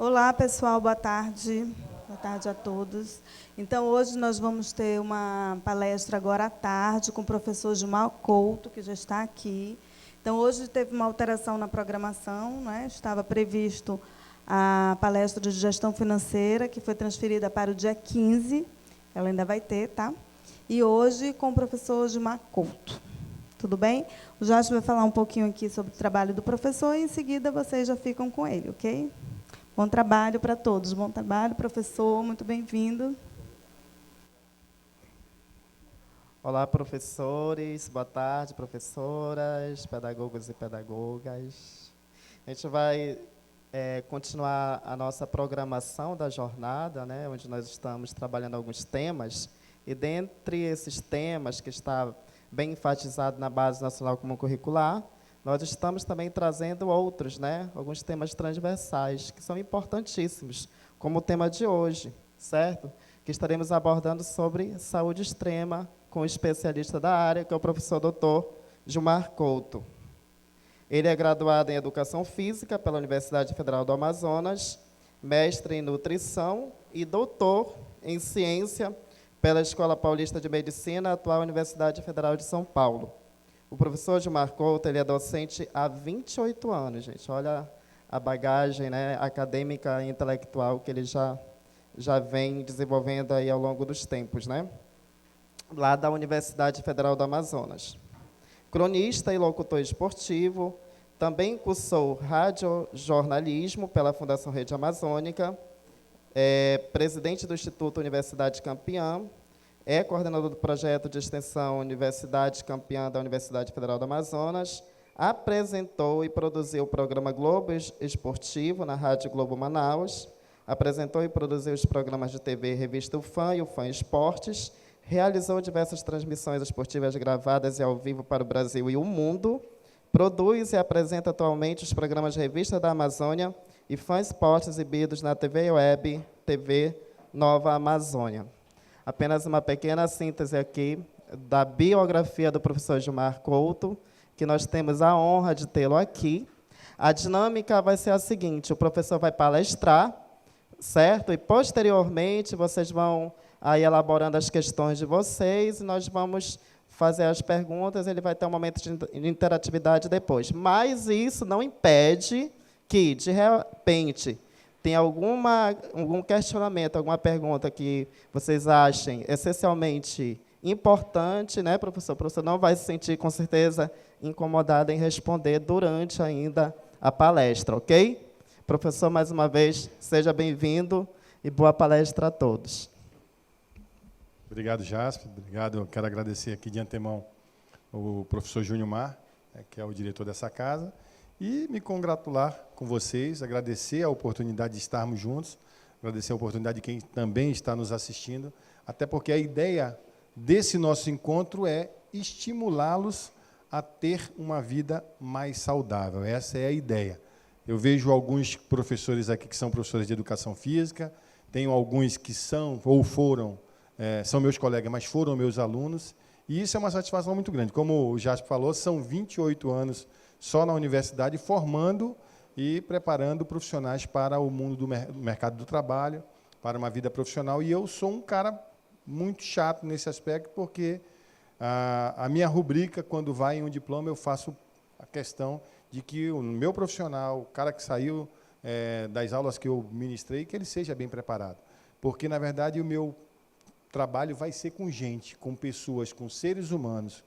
Olá, pessoal, boa tarde. Boa tarde a todos. Então, hoje nós vamos ter uma palestra agora à tarde com o professor Gilmar Couto, que já está aqui. Então, hoje teve uma alteração na programação, né? Estava previsto a palestra de gestão financeira, que foi transferida para o dia 15, ela ainda vai ter, tá? E hoje com o professor Gilmar Couto. Tudo bem? O Jasper vai falar um pouquinho aqui sobre o trabalho do professor e, em seguida, vocês já ficam com ele, ok? Bom trabalho para todos. Bom trabalho, professor. Muito bem-vindo. Olá, professores. Boa tarde, professoras, pedagogos e pedagogas. A gente vai continuar a nossa programação da jornada, né, onde nós estamos trabalhando alguns temas. E, dentre esses temas que está bem enfatizado na Base Nacional Comum Curricular, nós estamos também trazendo outros, né, alguns temas transversais, que são importantíssimos, como o tema de hoje, certo? Que estaremos abordando sobre saúde extrema, com o especialista da área, que é o professor Dr. Gilmar Couto. Ele é graduado em Educação Física pela Universidade Federal do Amazonas, mestre em Nutrição e doutor em Ciência pela Escola Paulista de Medicina, atual Universidade Federal de São Paulo. O professor Gilmar Couto, ele é docente há 28 anos, gente. Olha a bagagem, né, acadêmica e intelectual que ele já vem desenvolvendo aí ao longo dos tempos, né? Lá da Universidade Federal do Amazonas. Cronista e locutor esportivo, também cursou radiojornalismo pela Fundação Rede Amazônica, presidente do Instituto Universidade Campeã, é coordenador do projeto de extensão Universidade Campeã da Universidade Federal do Amazonas, apresentou e produziu o programa Globo Esportivo na Rádio Globo Manaus, apresentou e produziu os programas de TV Revista UFAM e UFAM Esportes, realizou diversas transmissões esportivas gravadas e ao vivo para o Brasil e o mundo, produz e apresenta atualmente os programas Revista da Amazônia e Fã Esportes exibidos na TV Web, TV Nova Amazônia. Apenas uma pequena síntese aqui da biografia do professor Gilmar Couto, que nós temos a honra de tê-lo aqui. A dinâmica vai ser a seguinte: o professor vai palestrar, certo? E, posteriormente, vocês vão aí elaborando as questões de vocês, e nós vamos fazer as perguntas, ele vai ter um momento de interatividade depois. Mas isso não impede que, de repente, tem algum questionamento, alguma pergunta que vocês achem essencialmente importante, né, professor? O professor não vai se sentir, com certeza, incomodado em responder durante ainda a palestra, ok? Professor, mais uma vez, seja bem-vindo e boa palestra a todos. Obrigado, Jasper. Obrigado. Eu quero agradecer aqui de antemão o professor Júnior Mar, que é o diretor dessa casa, e me congratular com vocês, agradecer a oportunidade de estarmos juntos, agradecer a oportunidade de quem também está nos assistindo, até porque a ideia desse nosso encontro é estimulá-los a ter uma vida mais saudável. Essa é a ideia. Eu vejo alguns professores aqui que são professores de educação física, tenho alguns que são ou foram, são meus colegas, mas foram meus alunos, e isso é uma satisfação muito grande. Como o Jasper falou, são 28 anos só na universidade, formando e preparando profissionais para o mundo do mercado do trabalho, para uma vida profissional, e eu sou um cara muito chato nesse aspecto, porque a minha rubrica, quando vai em um diploma, eu faço a questão de que o meu profissional, o cara que saiu das aulas que eu ministrei, que ele seja bem preparado. Porque, na verdade, o meu trabalho vai ser com gente, com pessoas, com seres humanos.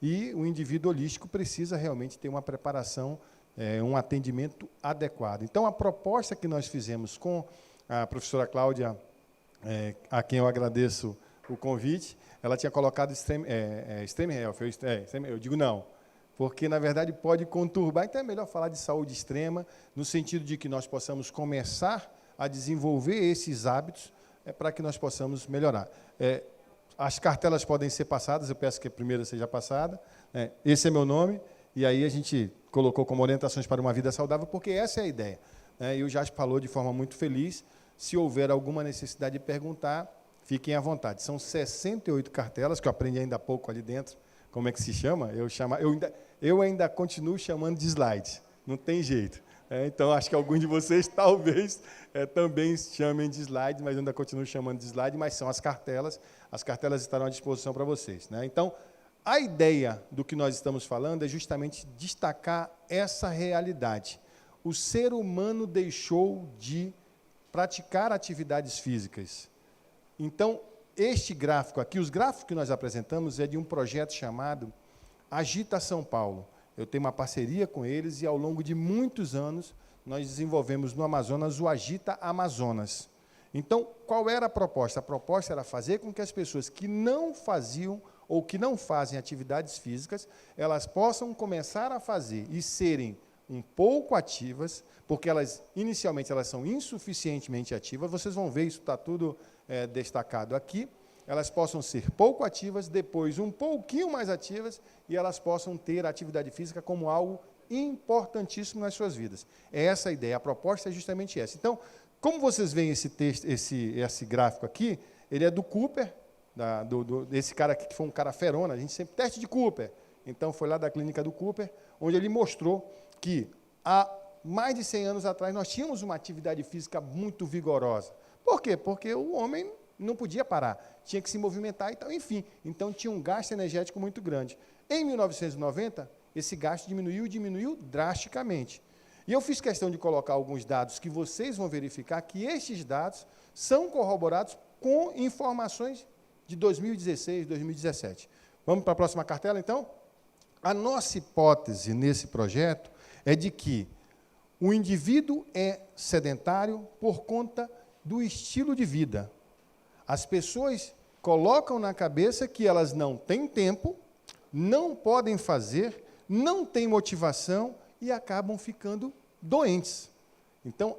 E o indivíduo holístico precisa realmente ter uma preparação, um atendimento adequado. Então, a proposta que nós fizemos com a professora Cláudia, a quem eu agradeço o convite, ela tinha colocado extreme health. Eu digo não, porque, na verdade, pode conturbar. Então, é melhor falar de saúde extrema, no sentido de que nós possamos começar a desenvolver esses hábitos para que nós possamos melhorar. As cartelas podem ser passadas, eu peço que a primeira seja passada. Esse é meu nome, e aí a gente colocou como orientações para uma vida saudável, porque essa é a ideia. E o Jasper falou de forma muito feliz. Se houver alguma necessidade de perguntar, fiquem à vontade. São 68 cartelas, que eu aprendi ainda há pouco ali dentro, como é que se chama. Eu ainda continuo chamando de slide, não tem jeito. Então, acho que alguns de vocês talvez também chamem de slide, mas eu ainda continuo chamando de slide, mas são as cartelas. As cartelas estarão à disposição para vocês, né? Então, a ideia do que nós estamos falando é justamente destacar essa realidade. O ser humano deixou de praticar atividades físicas. Então, este gráfico aqui, os gráficos que nós apresentamos é de um projeto chamado Agita São Paulo. Eu tenho uma parceria com eles e, ao longo de muitos anos, nós desenvolvemos no Amazonas o Agita Amazonas. Então, qual era a proposta? A proposta era fazer com que as pessoas que não faziam ou que não fazem atividades físicas, elas possam começar a fazer e serem um pouco ativas, porque elas, inicialmente, elas são insuficientemente ativas. Vocês vão ver, isso está tudo destacado aqui. Elas possam ser pouco ativas, depois um pouquinho mais ativas, e elas possam ter a atividade física como algo importantíssimo nas suas vidas. É essa a ideia, a proposta é justamente essa. Então, como vocês veem esse texto, esse gráfico aqui, ele é do Cooper, desse cara aqui, que foi um cara ferona, a gente sempre, teste de Cooper. Então, foi lá da clínica do Cooper, onde ele mostrou que há mais de 100 anos atrás nós tínhamos uma atividade física muito vigorosa. Por quê? Porque o homem não podia parar, tinha que se movimentar e tal, enfim. Então, tinha um gasto energético muito grande. Em 1990, esse gasto diminuiu drasticamente. E eu fiz questão de colocar alguns dados que vocês vão verificar que estes dados são corroborados com informações de 2016, 2017. Vamos para a próxima cartela, então? A nossa hipótese nesse projeto é de que o indivíduo é sedentário por conta do estilo de vida. As pessoas colocam na cabeça que elas não têm tempo, não podem fazer, não têm motivação e acabam ficando doentes. Então,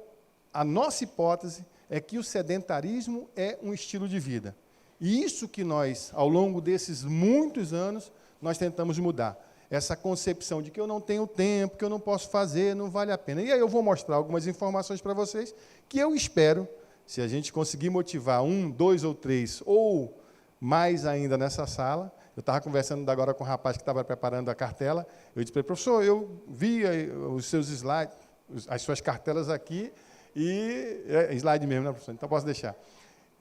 a nossa hipótese é que o sedentarismo é um estilo de vida. E isso que nós, ao longo desses muitos anos, nós tentamos mudar. Essa concepção de que eu não tenho tempo, que eu não posso fazer, não vale a pena. E aí eu vou mostrar algumas informações para vocês que eu espero, se a gente conseguir motivar 1, 2 ou 3, ou mais ainda nessa sala. Eu estava conversando agora com um rapaz que estava preparando a cartela. Eu disse para ele, professor, eu vi os seus slides, as suas cartelas aqui, e slide mesmo, né, professor? Então posso deixar.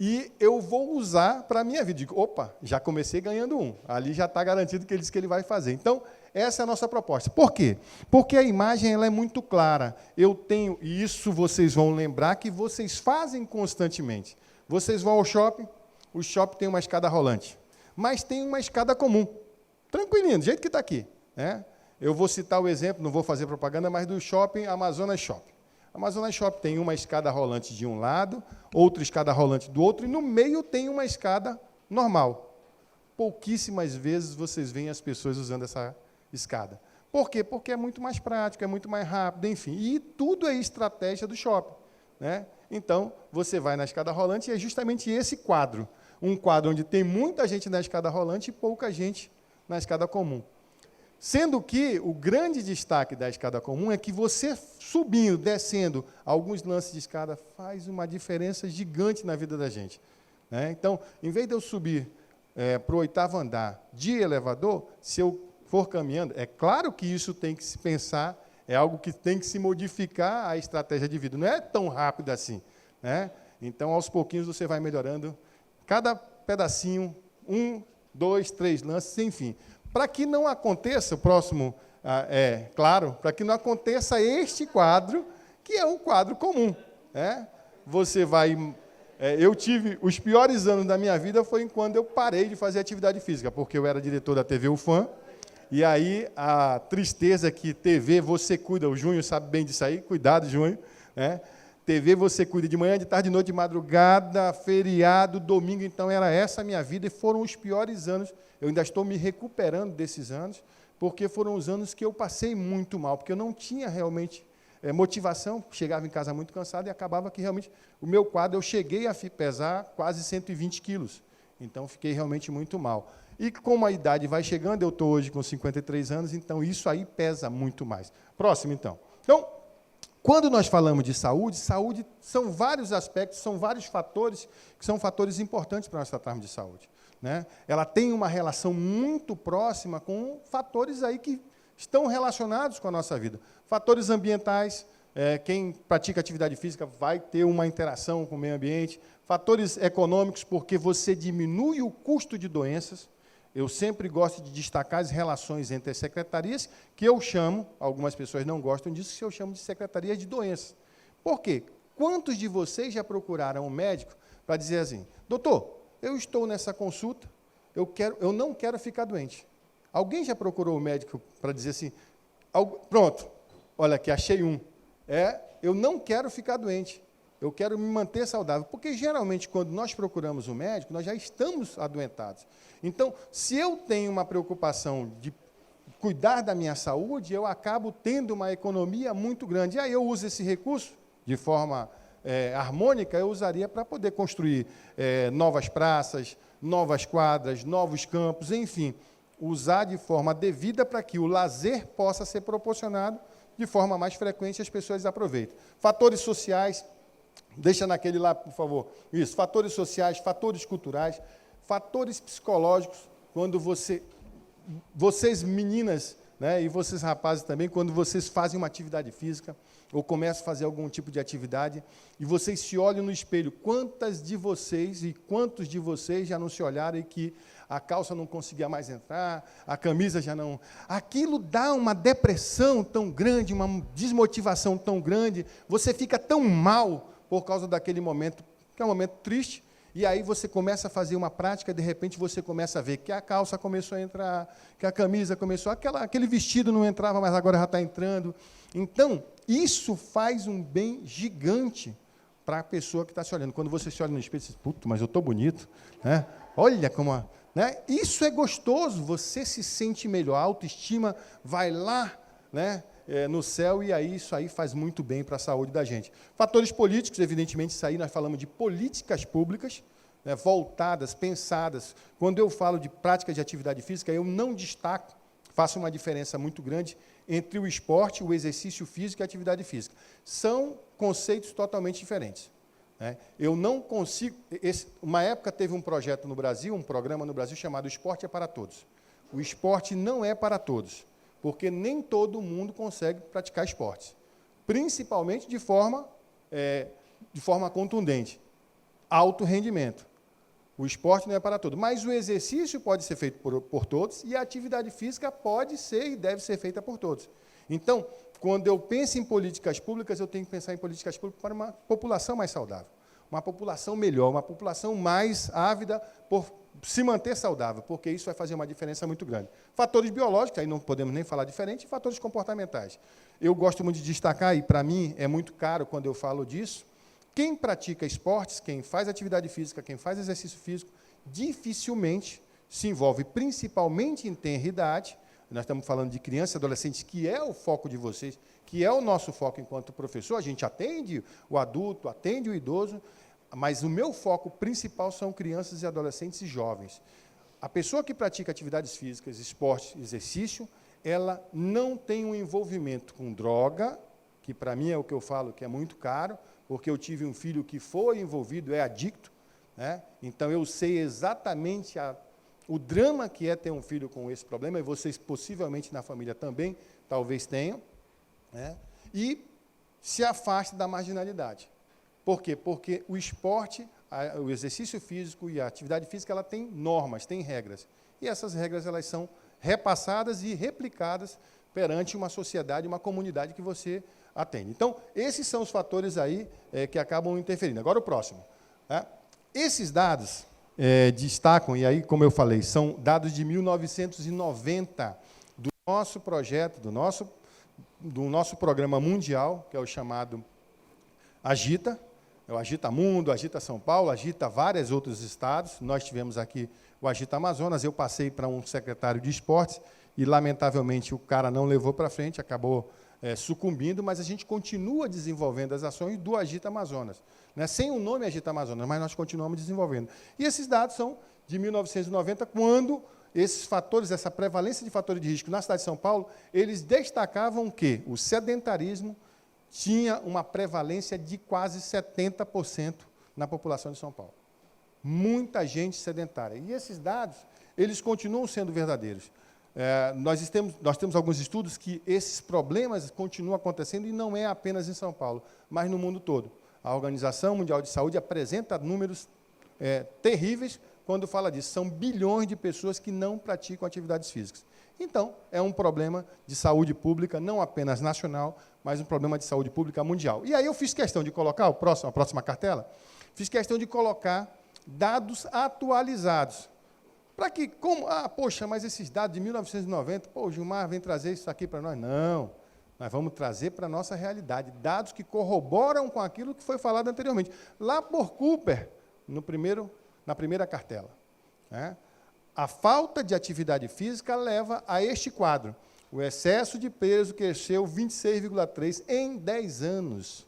E eu vou usar para a minha vida. Digo, opa, já comecei ganhando 1. Ali já está garantido que ele disse que ele vai fazer. Então, essa é a nossa proposta. Por quê? Porque a imagem ela é muito clara. Eu tenho, e isso vocês vão lembrar que vocês fazem constantemente. Vocês vão ao shopping, o shopping tem uma escada rolante, mas tem uma escada comum. Tranquilinho, do jeito que está aqui. Né? Eu vou citar o exemplo, não vou fazer propaganda, mas do shopping Amazonas Shopping. Amazonas Shopping tem uma escada rolante de um lado, outra escada rolante do outro, e no meio tem uma escada normal. Pouquíssimas vezes vocês veem as pessoas usando essa escada. Por quê? Porque é muito mais prático, é muito mais rápido, enfim. E tudo é estratégia do shopping. Né? Então, você vai na escada rolante e é justamente esse quadro. Um quadro onde tem muita gente na escada rolante e pouca gente na escada comum. Sendo que o grande destaque da escada comum é que você subindo, descendo alguns lances de escada faz uma diferença gigante na vida da gente. Né? Então, em vez de eu subir para o 8º andar de elevador, se eu for caminhando, é claro que isso tem que se pensar, é algo que tem que se modificar a estratégia de vida. Não é tão rápido assim. Né? Então, aos pouquinhos, você vai melhorando cada pedacinho, 1, 2, 3 lances, enfim. Para que não aconteça, o próximo, claro, para que não aconteça este quadro, que é um quadro comum. Né? Você vai... eu tive... Os piores anos da minha vida foi quando eu parei de fazer atividade física, porque eu era diretor da TV UFAM, e aí a tristeza que TV você cuida, o Júnior sabe bem disso aí, cuidado, Júnior, né? TV você cuida de manhã, de tarde, de noite, de madrugada, feriado, domingo, então era essa a minha vida, e foram os piores anos. Eu ainda estou me recuperando desses anos, porque foram os anos que eu passei muito mal, porque eu não tinha realmente motivação, chegava em casa muito cansado e acabava que realmente o meu quadro, eu cheguei a pesar quase 120 quilos, então fiquei realmente muito mal. E como a idade vai chegando, eu estou hoje com 53 anos, então isso aí pesa muito mais. Próximo, então. Então, quando nós falamos de saúde, saúde são vários aspectos, são vários fatores, que são fatores importantes para nós tratarmos de saúde. Né? Ela tem uma relação muito próxima com fatores aí que estão relacionados com a nossa vida. Fatores ambientais, Quem pratica atividade física vai ter uma interação com o meio ambiente. Fatores econômicos, porque você diminui o custo de doenças. Eu sempre gosto de destacar as relações entre as secretarias, que eu chamo, algumas pessoas não gostam disso, que eu chamo de secretarias de doenças. Por quê? Quantos de vocês já procuraram um médico para dizer assim, doutor, eu estou nessa consulta, eu não quero ficar doente. Alguém já procurou o médico para dizer assim, pronto, olha aqui, achei um. Eu não quero ficar doente, eu quero me manter saudável. Porque, geralmente, quando nós procuramos um médico, nós já estamos adoentados. Então, se eu tenho uma preocupação de cuidar da minha saúde, eu acabo tendo uma economia muito grande. E aí eu uso esse recurso de forma harmônica, eu usaria para poder construir novas praças, novas quadras, novos campos, enfim, usar de forma devida para que o lazer possa ser proporcionado de forma mais frequente e as pessoas aproveitem. Fatores sociais, deixa naquele lá, por favor. Isso, fatores sociais, fatores culturais, fatores psicológicos, quando vocês meninas, né, e vocês rapazes também, quando vocês fazem uma atividade física, ou começam a fazer algum tipo de atividade, e vocês se olham no espelho, quantas de vocês e quantos de vocês já não se olharam e que a calça não conseguia mais entrar, a camisa já não... Aquilo dá uma depressão tão grande, uma desmotivação tão grande, você fica tão mal por causa daquele momento, que é um momento triste, e aí você começa a fazer uma prática, de repente você começa a ver que a calça começou a entrar, que a camisa começou, aquele vestido não entrava, mas agora já está entrando. Então, isso faz um bem gigante para a pessoa que está se olhando. Quando você se olha no espelho, você diz, puto, mas eu estou bonito, né? Olha como... Né? Isso é gostoso, você se sente melhor, a autoestima vai lá, né, no céu, e aí isso aí faz muito bem para a saúde da gente. Fatores políticos, evidentemente, isso aí nós falamos de políticas públicas, né, voltadas, pensadas. Quando eu falo de prática de atividade física, eu não destaco, faço uma diferença muito grande entre o esporte, o exercício físico e a atividade física. São conceitos totalmente diferentes. Eu não consigo... Uma época teve um projeto no Brasil, um programa no Brasil chamado Esporte é para Todos. O esporte não é para todos, porque nem todo mundo consegue praticar esportes, principalmente de forma contundente. Alto rendimento. O esporte não é para todos, mas o exercício pode ser feito por todos e a atividade física pode ser e deve ser feita por todos. Então, quando eu penso em políticas públicas, eu tenho que pensar em políticas públicas para uma população mais saudável, uma população melhor, uma população mais ávida por se manter saudável, porque isso vai fazer uma diferença muito grande. Fatores biológicos, aí não podemos nem falar diferente, e fatores comportamentais. Eu gosto muito de destacar, e para mim é muito caro quando eu falo disso, quem pratica esportes, quem faz atividade física, quem faz exercício físico, dificilmente se envolve, principalmente em tenra idade. Nós estamos falando de crianças e adolescentes, que é o foco de vocês, que é o nosso foco enquanto professor. A gente atende o adulto, atende o idoso, mas o meu foco principal são crianças e adolescentes e jovens. A pessoa que pratica atividades físicas, esporte, exercício, ela não tem um envolvimento com droga, que para mim é o que eu falo que é muito caro, porque eu tive um filho que foi envolvido, é adicto, né? Então eu sei exatamente o drama que é ter um filho com esse problema, e vocês possivelmente na família também, talvez tenham, né? E se afasta da marginalidade. Por quê? Porque o esporte, o exercício físico e a atividade física, ela tem normas, tem regras. E essas regras elas são repassadas e replicadas perante uma sociedade, uma comunidade que você atende. Então, esses são os fatores aí que acabam interferindo. Agora, o próximo. Né? Esses dados destacam, e aí, como eu falei, são dados de 1990, do nosso projeto, do nosso programa mundial, que é o chamado Agita, é o Agita Mundo, Agita São Paulo, Agita vários outros estados. Nós tivemos aqui o Agita Amazonas, eu passei para um secretário de esportes, e, lamentavelmente, o cara não levou para frente, acabou sucumbindo, mas a gente continua desenvolvendo as ações do Agita Amazonas. Né? Sem o nome Agita Amazonas, mas nós continuamos desenvolvendo. E esses dados são de 1990, quando esses fatores, essa prevalência de fatores de risco na cidade de São Paulo, eles destacavam que o sedentarismo tinha uma prevalência de quase 70% na população de São Paulo. Muita gente sedentária. E esses dados, eles continuam sendo verdadeiros. nós temos alguns estudos que esses problemas continuam acontecendo e não é apenas em São Paulo, mas no mundo todo. A Organização Mundial de Saúde apresenta números terríveis quando fala disso. São bilhões de pessoas que não praticam atividades físicas. Então, é um problema de saúde pública, não apenas nacional, mas um problema de saúde pública mundial. E aí eu fiz questão de colocar, a próxima cartela, fiz questão de colocar dados atualizados. Para que, poxa, mas esses dados de 1990, o Gilmar vem trazer isso aqui para nós. Não, nós vamos trazer para a nossa realidade, dados que corroboram com aquilo que foi falado anteriormente. Lá por Cooper, na primeira cartela. A falta de atividade física leva a este quadro. O excesso de peso cresceu 26,3% em 10 anos.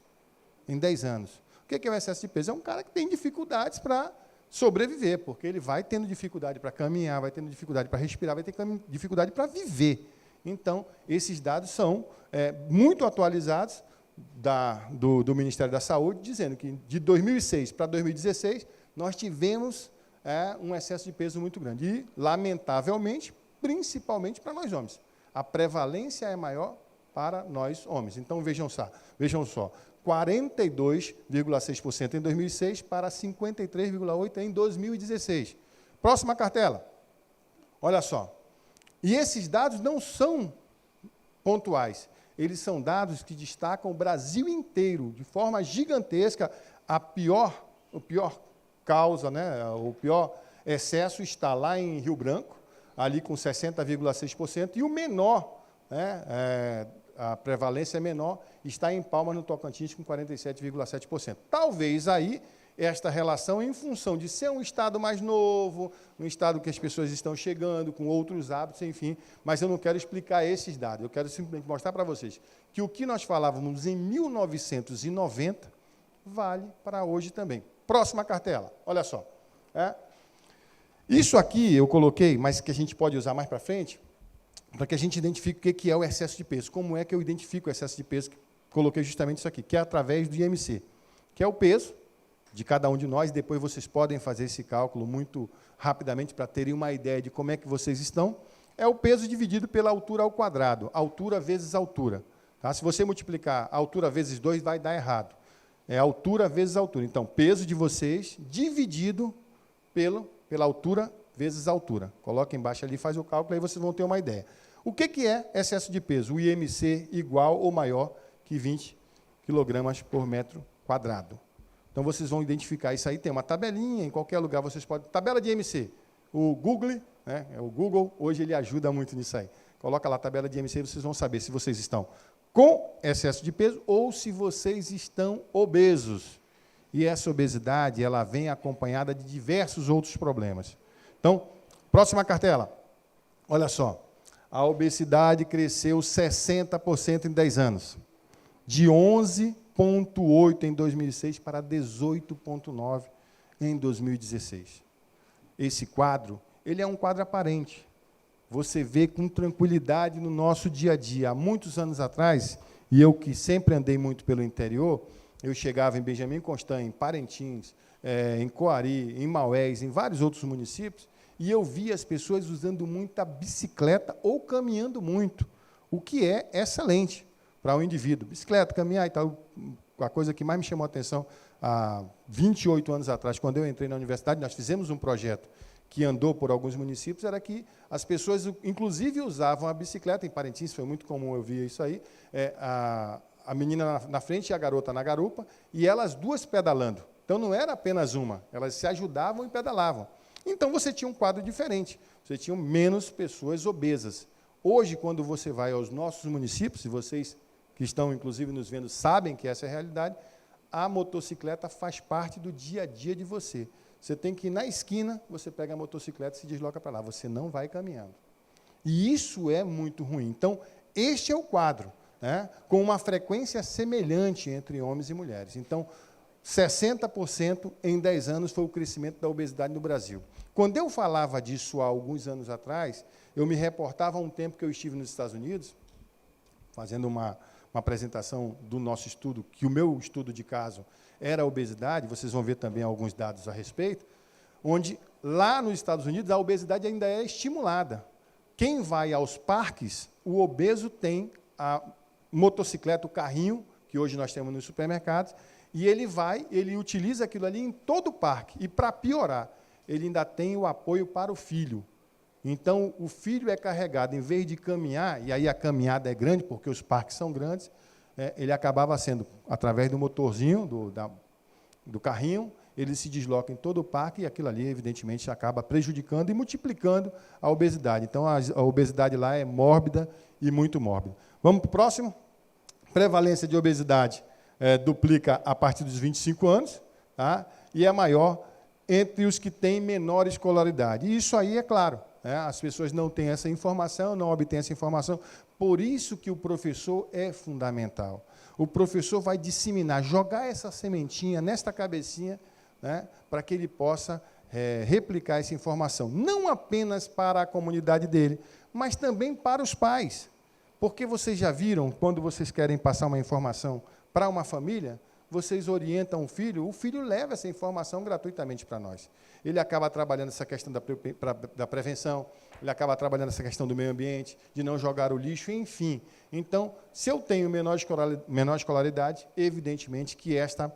Em 10 anos. O que é o excesso de peso? É um cara que tem dificuldades para sobreviver, porque ele vai tendo dificuldade para caminhar, vai tendo dificuldade para respirar, vai ter dificuldade para viver. Então, esses dados são muito atualizados do Ministério da Saúde, dizendo que de 2006 para 2016, nós tivemos um excesso de peso muito grande. E, lamentavelmente, principalmente para nós homens. A prevalência é maior para nós homens. Então, vejam só, 42,6% em 2006 para 53,8% em 2016. Próxima cartela. Olha só. E esses dados não são pontuais. Eles são dados que destacam o Brasil inteiro, de forma gigantesca. O pior causa, o pior excesso está lá em Rio Branco, ali com 60,6%, e o menor, a prevalência menor, está em Palmas, no Tocantins, com 47,7%. Talvez aí esta relação, em função de ser um estado mais novo, um estado que as pessoas estão chegando, com outros hábitos, enfim, mas eu não quero explicar esses dados, eu quero simplesmente mostrar para vocês que o que nós falávamos em 1990 vale para hoje também. Próxima cartela, olha só. Isso aqui eu coloquei, mas que a gente pode usar mais para frente, para que a gente identifique o que é o excesso de peso. Como é que eu identifico o excesso de peso? Coloquei justamente isso aqui, que é através do IMC, que é o peso de cada um de nós. Depois vocês podem fazer esse cálculo muito rapidamente para terem uma ideia de como é que vocês estão. É o peso dividido pela altura ao quadrado, altura vezes altura. Tá? Se você multiplicar altura vezes 2, vai dar errado. É altura vezes altura. Então, peso de vocês dividido pela altura vezes altura. Coloca embaixo ali, faz o cálculo, aí vocês vão ter uma ideia. O que é excesso de peso? O IMC igual ou maior que 20 kg por metro quadrado. Então, vocês vão identificar isso aí. Tem uma tabelinha, em qualquer lugar vocês podem... Tabela de IMC. O Google, o Google, hoje ele ajuda muito nisso aí. Coloca lá a tabela de IMC e vocês vão saber se vocês estão com excesso de peso ou se vocês estão obesos. E essa obesidade, ela vem acompanhada de diversos outros problemas. Então, próxima cartela. Olha só. A obesidade cresceu 60% em 10 anos. De 11,8% em 2006 para 18,9% em 2016. Esse quadro, ele é um quadro aparente. Você vê com tranquilidade no nosso dia a dia. Há muitos anos atrás, e eu que sempre andei muito pelo interior, eu chegava em Benjamin Constant, em Parintins, em Coari, em Maués, em vários outros municípios, e eu via as pessoas usando muita bicicleta ou caminhando muito, o que é excelente para o indivíduo. Bicicleta, caminhar e tal. A coisa que mais me chamou a atenção, há 28 anos atrás, quando eu entrei na universidade, nós fizemos um projeto que andou por alguns municípios, era que as pessoas, inclusive, usavam a bicicleta. Em Parintins foi muito comum, eu via isso aí, a menina na frente e a garota na garupa, e elas duas pedalando. Então, não era apenas uma, elas se ajudavam e pedalavam. Então, você tinha um quadro diferente, você tinha menos pessoas obesas. Hoje, quando você vai aos nossos municípios, e vocês que estão, inclusive, nos vendo, sabem que essa é a realidade, a motocicleta faz parte do dia a dia de você. Você tem que ir na esquina, você pega a motocicleta e se desloca para lá. Você não vai caminhando. E isso é muito ruim. Então, este é o quadro, com uma frequência semelhante entre homens e mulheres. Então, 60% em 10 anos foi o crescimento da obesidade no Brasil. Quando eu falava disso há alguns anos atrás, eu me reportava a um tempo que eu estive nos Estados Unidos, fazendo uma apresentação do nosso estudo, que o meu estudo de caso era a obesidade, vocês vão ver também alguns dados a respeito, onde lá nos Estados Unidos a obesidade ainda é estimulada. quem vai aos parques, o obeso tem a motocicleta, o carrinho, que hoje nós temos nos supermercados, e ele utiliza aquilo ali em todo o parque. E, para piorar, ele ainda tem o apoio para o filho. Então, o filho é carregado, em vez de caminhar, e aí a caminhada é grande, porque os parques são grandes, ele acabava sendo, através do motorzinho, do carrinho, ele se desloca em todo o parque, e aquilo ali, evidentemente, acaba prejudicando e multiplicando a obesidade. Então, a obesidade lá é mórbida e muito mórbida. Vamos para o próximo? Prevalência de obesidade duplica a partir dos 25 anos, tá? E é maior entre os que têm menor escolaridade. E isso aí é claro, as pessoas não têm essa informação, não obtêm essa informação, por isso que o professor é fundamental. O professor vai disseminar, jogar essa sementinha nesta cabecinha, para que ele possa replicar essa informação, não apenas para a comunidade dele, mas também para os pais. Porque vocês já viram, quando vocês querem passar uma informação para uma família, vocês orientam o filho leva essa informação gratuitamente para nós. Ele acaba trabalhando essa questão da prevenção, ele acaba trabalhando essa questão do meio ambiente, de não jogar o lixo, enfim. Então, se eu tenho menor escolaridade, evidentemente que esta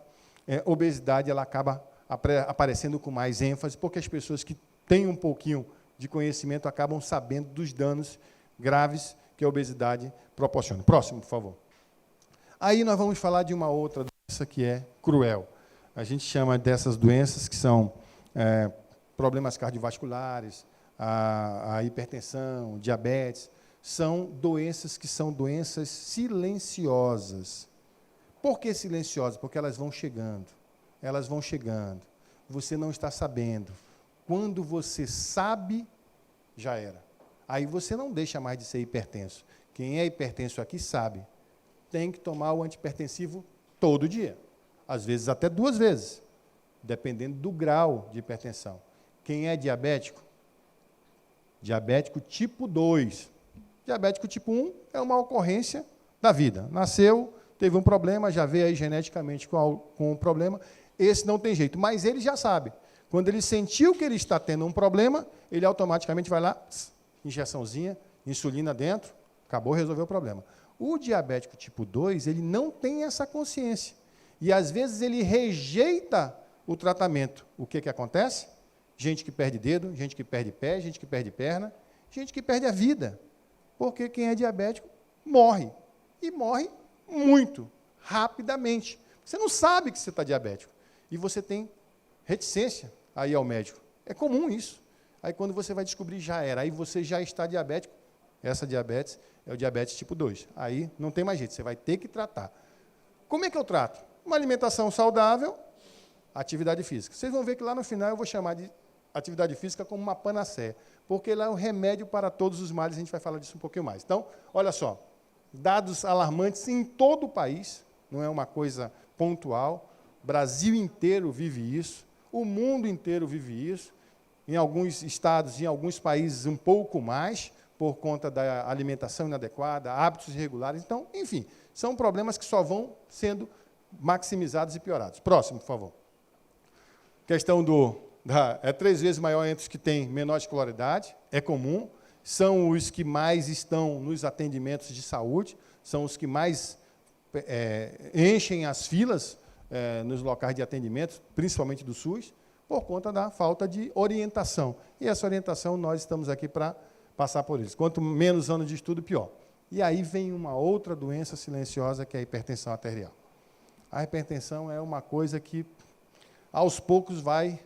obesidade ela acaba aparecendo com mais ênfase, porque as pessoas que têm um pouquinho de conhecimento acabam sabendo dos danos graves que a obesidade proporciona. Próximo, por favor. Aí nós vamos falar de uma outra doença que é cruel. A gente chama dessas doenças que são problemas cardiovasculares, a hipertensão, diabetes, são doenças que são doenças silenciosas. Por que silenciosas? Porque elas vão chegando. Elas vão chegando. Você não está sabendo. Quando você sabe, já era. Aí você não deixa mais de ser hipertenso. Quem é hipertenso aqui sabe. Tem que tomar o antihipertensivo todo dia. Às vezes até 2 vezes, dependendo do grau de hipertensão. Quem é diabético? Diabético tipo 2. Diabético tipo 1 é uma ocorrência da vida. Nasceu, teve um problema, já veio aí geneticamente com um problema. Esse não tem jeito, mas ele já sabe. Quando ele sentiu que ele está tendo um problema, ele automaticamente vai lá, injeçãozinha, insulina dentro, acabou, resolveu o problema. O diabético tipo 2, ele não tem essa consciência. E, às vezes, ele rejeita o tratamento. O que acontece? Gente que perde dedo, gente que perde pé, gente que perde perna, gente que perde a vida. Porque quem é diabético morre. E morre muito, rapidamente. Você não sabe que você está diabético. E você tem reticência a ir ao médico. É comum isso. Aí, quando você vai descobrir, já era. Aí você já está diabético. Essa diabetes é o diabetes tipo 2. Aí não tem mais jeito, você vai ter que tratar. Como é que eu trato? Uma alimentação saudável, atividade física. Vocês vão ver que lá no final eu vou chamar de atividade física como uma panaceia, porque lá é um remédio para todos os males, a gente vai falar disso um pouquinho mais. Então, olha só, dados alarmantes em todo o país, não é uma coisa pontual, o Brasil inteiro vive isso, o mundo inteiro vive isso, em alguns estados, em alguns países um pouco mais, por conta da alimentação inadequada, hábitos irregulares. Então, enfim, são problemas que só vão sendo maximizados e piorados. Próximo, por favor. Questão é 3 vezes maior entre os que têm menor escolaridade, é comum, são os que mais estão nos atendimentos de saúde, são os que mais enchem as filas nos locais de atendimento, principalmente do SUS, por conta da falta de orientação. E essa orientação nós estamos aqui para passar por isso. Quanto menos anos de estudo, pior. E aí vem uma outra doença silenciosa, que é a hipertensão arterial. A hipertensão é uma coisa que, aos poucos, vai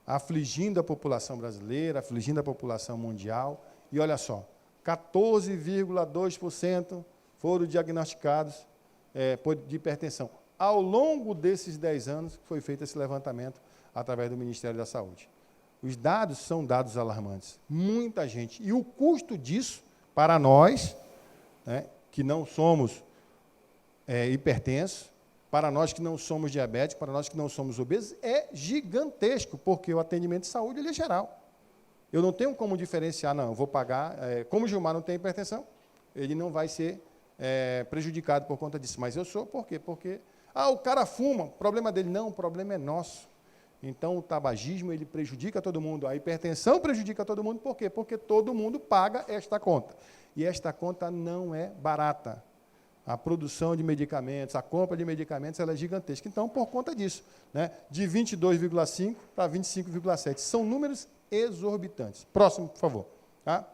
afligindo a população brasileira, afligindo a população mundial. E olha só, 14,2% foram diagnosticados de hipertensão. Ao longo desses 10 anos, foi feito esse levantamento através do Ministério da Saúde. Os dados são dados alarmantes. Muita gente. E o custo disso, para nós, que não somos hipertensos, para nós que não somos diabéticos, para nós que não somos obesos, é gigantesco, porque o atendimento de saúde ele é geral. Eu não tenho como diferenciar, não, eu vou pagar. Como o Gilmar não tem hipertensão, ele não vai ser prejudicado por conta disso. Mas eu sou, por quê? Porque o cara fuma, o problema dele não, o problema é nosso. Então, o tabagismo, ele prejudica todo mundo, a hipertensão prejudica todo mundo, por quê? Porque todo mundo paga esta conta. E esta conta não é barata. A produção de medicamentos, a compra de medicamentos, ela é gigantesca. Então, por conta disso, né, de 22,5 para 25,7. São números exorbitantes. Próximo, por favor. Tá?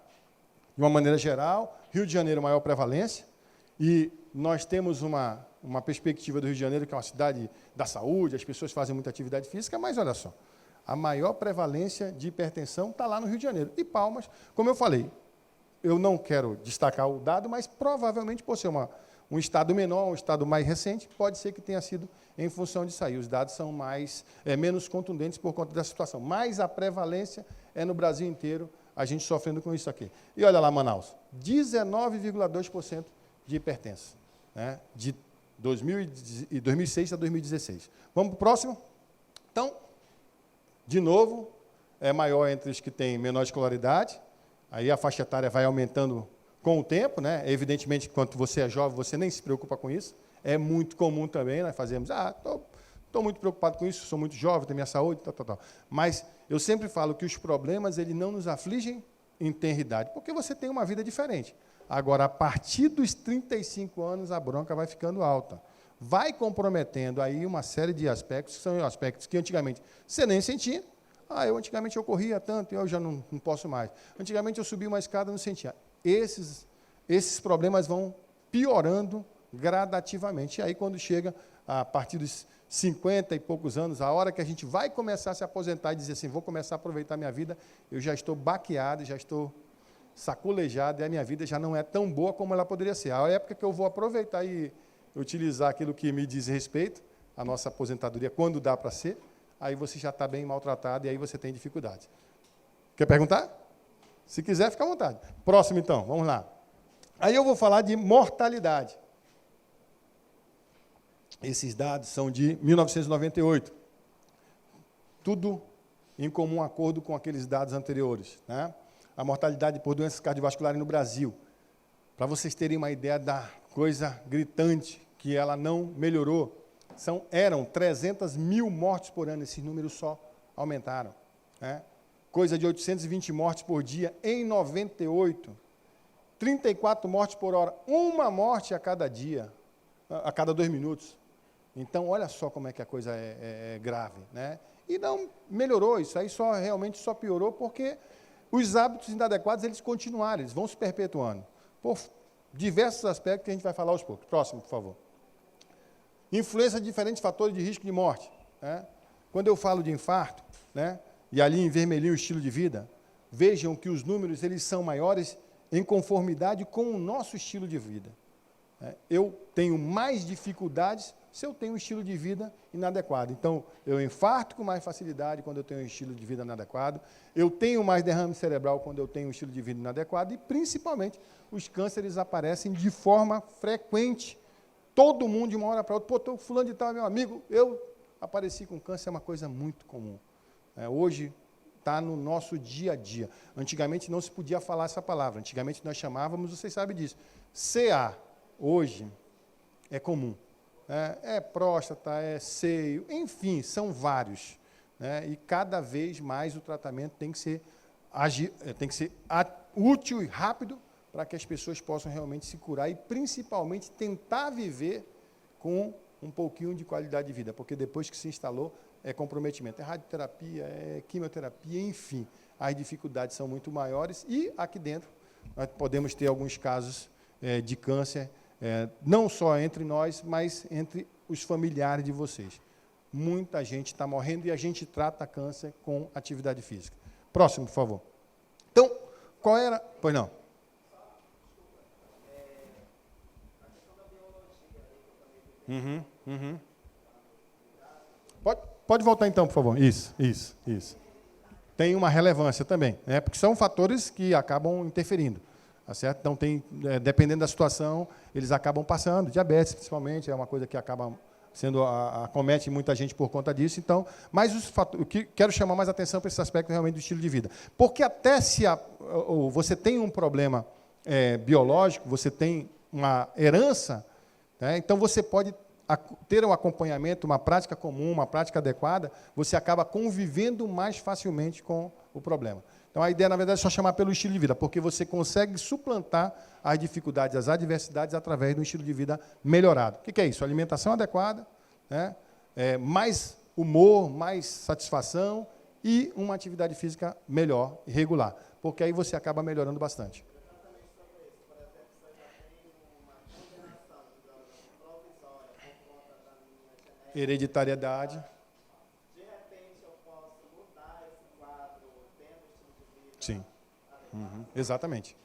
De uma maneira geral, Rio de Janeiro, maior prevalência, e nós temos uma perspectiva do Rio de Janeiro, que é uma cidade da saúde, as pessoas fazem muita atividade física, mas olha só, a maior prevalência de hipertensão está lá no Rio de Janeiro. E Palmas, como eu falei, eu não quero destacar o dado, mas provavelmente, por ser um estado menor, um estado mais recente, pode ser que tenha sido em função disso aí. Os dados são menos contundentes por conta da situação. Mas a prevalência é no Brasil inteiro, a gente sofrendo com isso aqui. E olha lá, Manaus, 19,2% de hipertensos, né, de 2006 a 2016. Vamos para o próximo? Então, de novo, é maior entre os que têm menor escolaridade, aí a faixa etária vai aumentando com o tempo, né? Evidentemente, quando você é jovem, você nem se preocupa com isso. É muito comum também, nós fazemos, estou muito preocupado com isso, sou muito jovem, tenho minha saúde, tal. Mas eu sempre falo que os problemas, eles não nos afligem em tenridade, porque você tem uma vida diferente. Agora, a partir dos 35 anos, a bronca vai ficando alta. Vai comprometendo aí uma série de aspectos, que são aspectos que antigamente você nem sentia. Antigamente eu corria tanto, eu já não posso mais. Antigamente eu subia uma escada, não sentia. Esses problemas vão piorando gradativamente. E aí, quando chega a partir dos 50 e poucos anos, a hora que a gente vai começar a se aposentar e dizer assim, vou começar a aproveitar a minha vida, eu já estou baqueado, já estou sacolejado, e a minha vida já não é tão boa como ela poderia ser. A época que eu vou aproveitar e utilizar aquilo que me diz respeito, a nossa aposentadoria, quando dá para ser, aí você já está bem maltratado e aí você tem dificuldades. Quer perguntar? Se quiser, fica à vontade. Próximo, então, vamos lá. Aí eu vou falar de mortalidade. Esses dados são de 1998. Tudo em comum acordo com aqueles dados anteriores, né? A mortalidade por doenças cardiovasculares no Brasil. Para vocês terem uma ideia da coisa gritante, que ela não melhorou, eram 300 mil mortes por ano, esses números só aumentaram, né? Coisa de 820 mortes por dia em 98, 34 mortes por hora, uma morte a cada dia, a cada 2 minutos. Então, olha só como é que a coisa é grave, né? E não melhorou, isso aí realmente só piorou porque os hábitos inadequados, eles continuaram, eles vão se perpetuando, por diversos aspectos que a gente vai falar aos poucos. Próximo, por favor. Influência de diferentes fatores de risco de morte, né? Quando eu falo de infarto, né, e ali em vermelhinho o estilo de vida, vejam que os números, eles são maiores em conformidade com o nosso estilo de vida. Eu tenho mais dificuldades se eu tenho um estilo de vida inadequado. Então, eu infarto com mais facilidade quando eu tenho um estilo de vida inadequado, eu tenho mais derrame cerebral quando eu tenho um estilo de vida inadequado e, principalmente, os cânceres aparecem de forma frequente. Todo mundo, de uma hora para outra, fulano de tal é meu amigo, eu apareci com câncer, é uma coisa muito comum. Hoje, está no nosso dia a dia. Antigamente, não se podia falar essa palavra. Antigamente, nós chamávamos, vocês sabem disso, CA. Hoje, é comum. É próstata, é seio, enfim, são vários, né? E cada vez mais o tratamento tem que ser útil e rápido para que as pessoas possam realmente se curar e, principalmente, tentar viver com um pouquinho de qualidade de vida, porque depois que se instalou, é comprometimento. É radioterapia, é quimioterapia, enfim, as dificuldades são muito maiores e, aqui dentro, nós podemos ter alguns casos de câncer, não só entre nós, mas entre os familiares de vocês. Muita gente está morrendo e a gente trata câncer com atividade física. Próximo, por favor. Então, qual era... Pois não. Pode voltar então, por favor. Isso. Tem uma relevância também, né? Porque são fatores que acabam interferindo. Tá certo? Então, dependendo da situação, eles acabam passando. Diabetes, principalmente, é uma coisa que acaba acomete muita gente por conta disso. Então, mas o que quero chamar mais atenção para esse aspecto realmente do estilo de vida. Porque até se você tem um problema biológico, você tem uma herança, né? Então você pode ter um acompanhamento, uma prática comum, uma prática adequada, você acaba convivendo mais facilmente com o problema. Então, a ideia, na verdade, é só chamar pelo estilo de vida, porque você consegue suplantar as dificuldades, as adversidades, através do estilo de vida melhorado. O que é isso? Alimentação adequada, né? Mais humor, mais satisfação e uma atividade física melhor e regular, porque aí você acaba melhorando bastante. Hereditariedade. De repente eu posso mudar esse quadro tendo estilo de vida. Sim. Exatamente.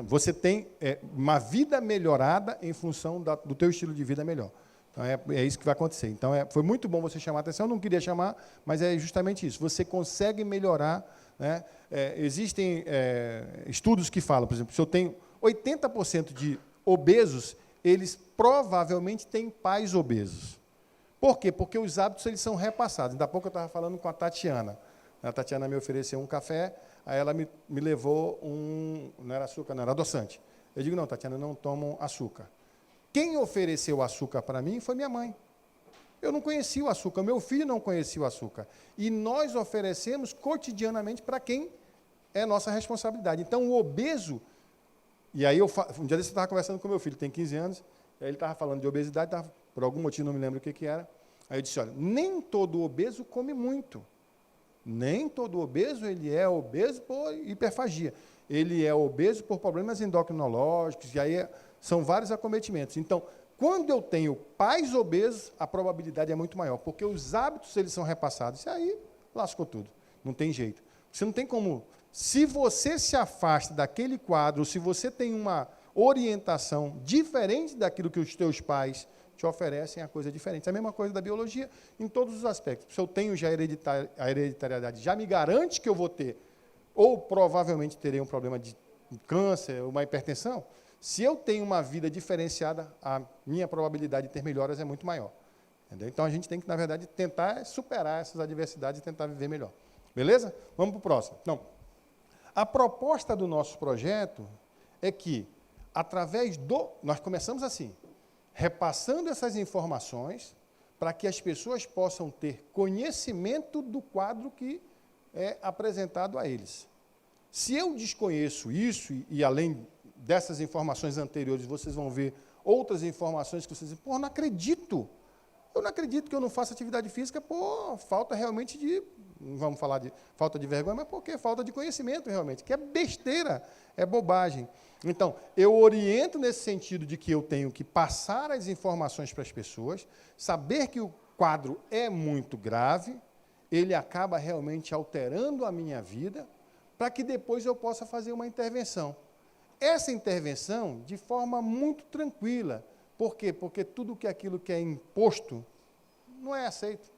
Você tem uma vida melhorada em função do teu estilo de vida melhor. Então, é isso que vai acontecer. Então, foi muito bom você chamar a atenção, eu não queria chamar, mas é justamente isso. Você consegue melhorar. Né? Existem estudos que falam, por exemplo, se eu tenho 80% de obesos, eles provavelmente têm pais obesos. Por quê? Porque os hábitos eles são repassados. Ainda há pouco eu estava falando com a Tatiana. A Tatiana me ofereceu um café, aí ela me levou não era açúcar, não, era adoçante. Eu digo, não, Tatiana, eu não tomo açúcar. Quem ofereceu açúcar para mim foi minha mãe. Eu não conhecia o açúcar, meu filho não conhecia o açúcar. E nós oferecemos cotidianamente para quem é nossa responsabilidade. Então, o obeso... E aí, um dia desse eu estava conversando com meu filho, tem 15 anos, aí ele estava falando de obesidade, por algum motivo, não me lembro o que era. Aí eu disse, olha, nem todo obeso come muito. Nem todo obeso, ele é obeso por hiperfagia. Ele é obeso por problemas endocrinológicos, e aí são vários acometimentos. Então, quando eu tenho pais obesos, a probabilidade é muito maior, porque os hábitos eles são repassados. E aí, lascou tudo. Não tem jeito. Você não tem como... Se você se afasta daquele quadro, se você tem uma orientação diferente daquilo que os teus pais te oferecem, a coisa é diferente. É a mesma coisa da biologia, em todos os aspectos. Se eu tenho já a hereditariedade, já me garante que eu vou ter, ou provavelmente terei um problema de câncer, uma hipertensão, se eu tenho uma vida diferenciada, a minha probabilidade de ter melhoras é muito maior. Entendeu? Então, a gente tem que, na verdade, tentar superar essas adversidades e tentar viver melhor. Beleza? Vamos para o próximo. Então, a proposta do nosso projeto é que, através nós começamos assim, repassando essas informações para que as pessoas possam ter conhecimento do quadro que é apresentado a eles. Se eu desconheço isso, e além dessas informações anteriores, vocês vão ver outras informações que vocês dizem, pô, não acredito. Eu não acredito que eu não faça atividade física por falta realmente de, não vamos falar de falta de vergonha, mas porque falta de conhecimento realmente, que é besteira, é bobagem. Então, eu oriento nesse sentido de que eu tenho que passar as informações para as pessoas, saber que o quadro é muito grave, ele acaba realmente alterando a minha vida, para que depois eu possa fazer uma intervenção. Essa intervenção, de forma muito tranquila. Por quê? Porque tudo aquilo que é imposto não é aceito.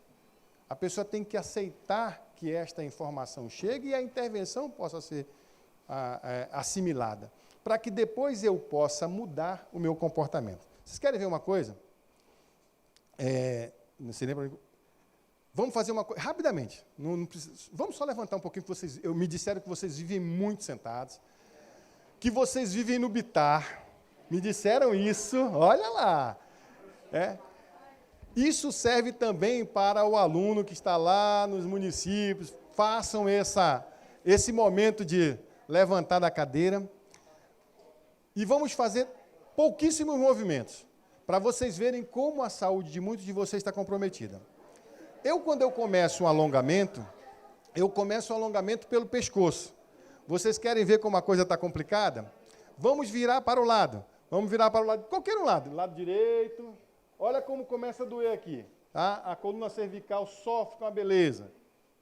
A pessoa tem que aceitar que esta informação chegue e a intervenção possa ser assimilada, para que depois eu possa mudar o meu comportamento. Vocês querem ver uma coisa? Não sei lembra? Vamos fazer uma coisa, rapidamente. Não precisa, vamos só levantar um pouquinho, que me disseram que vocês vivem muito sentados, que vocês vivem no bitar. Me disseram isso, olha lá. Isso serve também para o aluno que está lá nos municípios. Façam esse momento de levantar da cadeira. E vamos fazer pouquíssimos movimentos, para vocês verem como a saúde de muitos de vocês está comprometida. Quando eu começo um alongamento, eu começo o alongamento pelo pescoço. Vocês querem ver como a coisa está complicada? Vamos virar para o lado. Vamos virar para o lado, qualquer um lado. Lado direito. Olha como começa a doer aqui. Tá? A coluna cervical sofre com a beleza.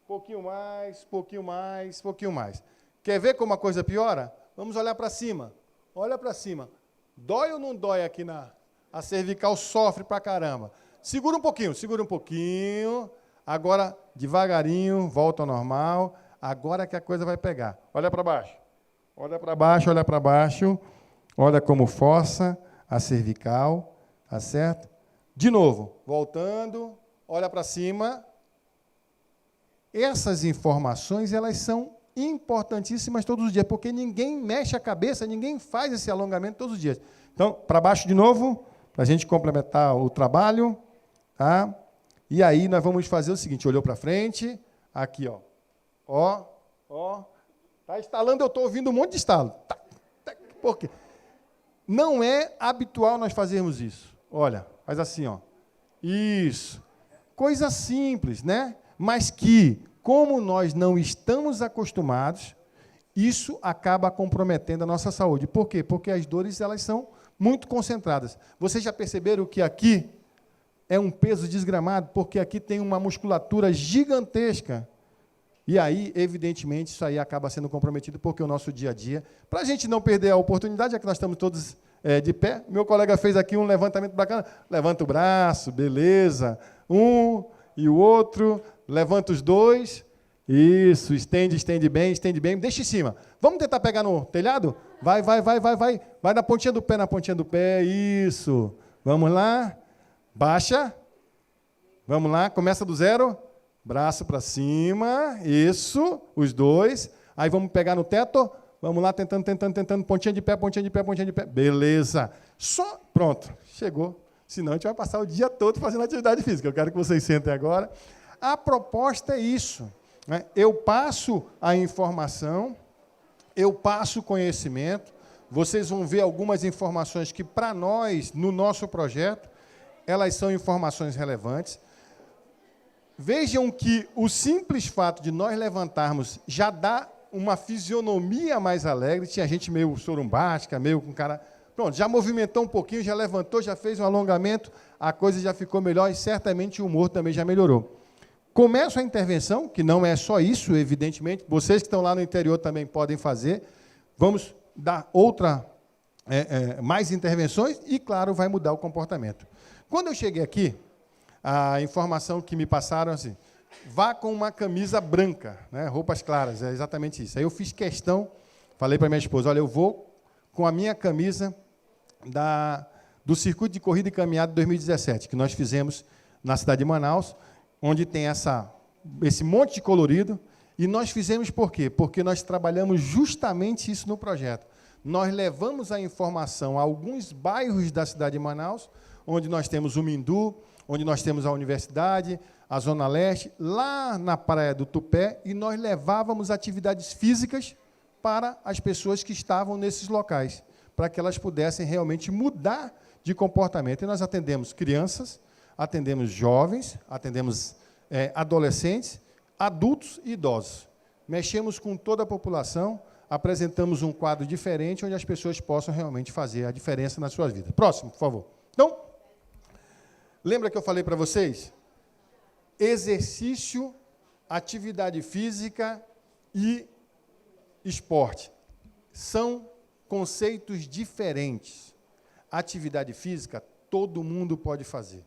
Pouquinho mais, pouquinho mais, pouquinho mais. Quer ver como a coisa piora? Vamos olhar para cima. Olha para cima. Dói ou não dói aqui a cervical sofre pra caramba. Segura um pouquinho, segura um pouquinho. Agora, devagarinho, volta ao normal. Agora que a coisa vai pegar. Olha para baixo. Olha para baixo, olha para baixo. Olha como força a cervical. Tá certo? De novo, voltando. Olha para cima. Essas informações, elas são importantíssimas todos os dias, porque ninguém mexe a cabeça, ninguém faz esse alongamento todos os dias. Então, para baixo de novo, para a gente complementar o trabalho. Tá? E aí nós vamos fazer o seguinte, olhou para frente, aqui, ó. Ó. Tá estalando, eu estou ouvindo um monte de estalo. Por quê? Não é habitual nós fazermos isso. Olha, faz assim, ó. Isso. Coisa simples, né? Mas que, como nós não estamos acostumados, isso acaba comprometendo a nossa saúde. Por quê? Porque as dores, elas são muito concentradas. Vocês já perceberam que aqui é um peso desgramado? Porque aqui tem uma musculatura gigantesca. E aí, evidentemente, isso aí acaba sendo comprometido, porque o nosso dia a dia, para a gente não perder a oportunidade, já que nós estamos todos de pé, meu colega fez aqui um levantamento bacana, levanta o braço, beleza, um e o outro, levanta os dois, isso, estende bem, deixa em cima. Vamos tentar pegar no telhado? Vai na pontinha do pé, isso. Vamos lá, baixa, vamos lá, começa do zero, braço para cima, isso, os dois. Aí vamos pegar no teto, vamos lá, tentando, pontinha de pé. Beleza. Só, pronto, chegou. Senão a gente vai passar o dia todo fazendo atividade física. Eu quero que vocês sentem agora. A proposta é isso, né? Eu passo a informação, eu passo o conhecimento, vocês vão ver algumas informações que, para nós, no nosso projeto, elas são informações relevantes. Vejam que o simples fato de nós levantarmos já dá uma fisionomia mais alegre. Tinha gente meio sorumbática, meio com cara... Pronto, já movimentou um pouquinho, já levantou, já fez um alongamento, a coisa já ficou melhor e certamente o humor também já melhorou. Começo a intervenção, que não é só isso, evidentemente. Vocês que estão lá no interior também podem fazer. Vamos dar mais intervenções e, claro, vai mudar o comportamento. Quando eu cheguei aqui, a informação que me passaram assim, vá com uma camisa branca, né, roupas claras, é exatamente isso. Aí eu fiz questão, falei para minha esposa, olha, eu vou com a minha camisa do Circuito de Corrida e Caminhada 2017, que nós fizemos na cidade de Manaus, onde tem esse monte de colorido, e nós fizemos por quê? Porque nós trabalhamos justamente isso no projeto. Nós levamos a informação a alguns bairros da cidade de Manaus, onde nós temos o Mindu, onde nós temos a universidade, a Zona Leste, lá na Praia do Tupé, e nós levávamos atividades físicas para as pessoas que estavam nesses locais, para que elas pudessem realmente mudar de comportamento. E nós atendemos crianças, atendemos jovens, atendemos adolescentes, adultos e idosos. Mexemos com toda a população, apresentamos um quadro diferente, onde as pessoas possam realmente fazer a diferença nas suas vidas. Próximo, por favor. Então, lembra que eu falei para vocês? Exercício, atividade física e esporte. São conceitos diferentes. Atividade física, todo mundo pode fazer.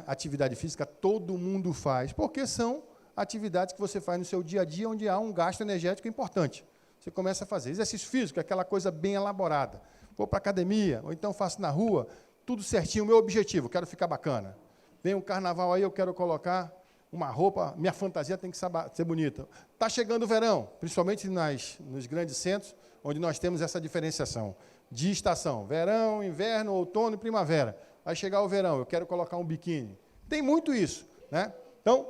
Atividade física, todo mundo faz, porque são atividades que você faz no seu dia a dia, onde há um gasto energético importante. Você começa a fazer. Exercício físico, aquela coisa bem elaborada. Vou para a academia, ou então faço na rua, tudo certinho, o meu objetivo, quero ficar bacana. Vem um carnaval aí, eu quero colocar uma roupa, minha fantasia tem que ser bonita. Está chegando o verão, principalmente nos grandes centros, onde nós temos essa diferenciação de estação. Verão, inverno, outono e primavera. Vai chegar o verão, eu quero colocar um biquíni. Tem muito isso, né? Então,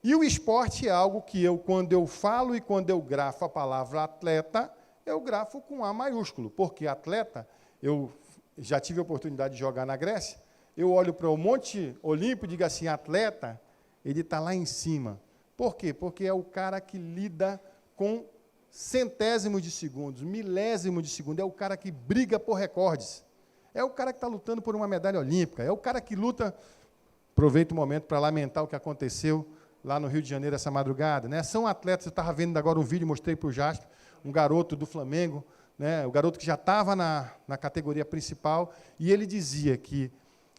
e o esporte é algo que quando eu falo e quando eu grafo a palavra atleta, eu grafo com A maiúsculo, porque atleta, eu já tive a oportunidade de jogar na Grécia, eu olho para o Monte Olimpo e digo assim, atleta, ele está lá em cima. Por quê? Porque é o cara que lida com centésimos de segundos, milésimos de segundo, é o cara que briga por recordes, é o cara que está lutando por uma medalha olímpica, é o cara que luta, aproveito o momento para lamentar o que aconteceu lá no Rio de Janeiro essa madrugada, né? São atletas, eu estava vendo agora um vídeo, mostrei para o Jasper, um garoto do Flamengo, né? O garoto que já estava na categoria principal, e ele dizia que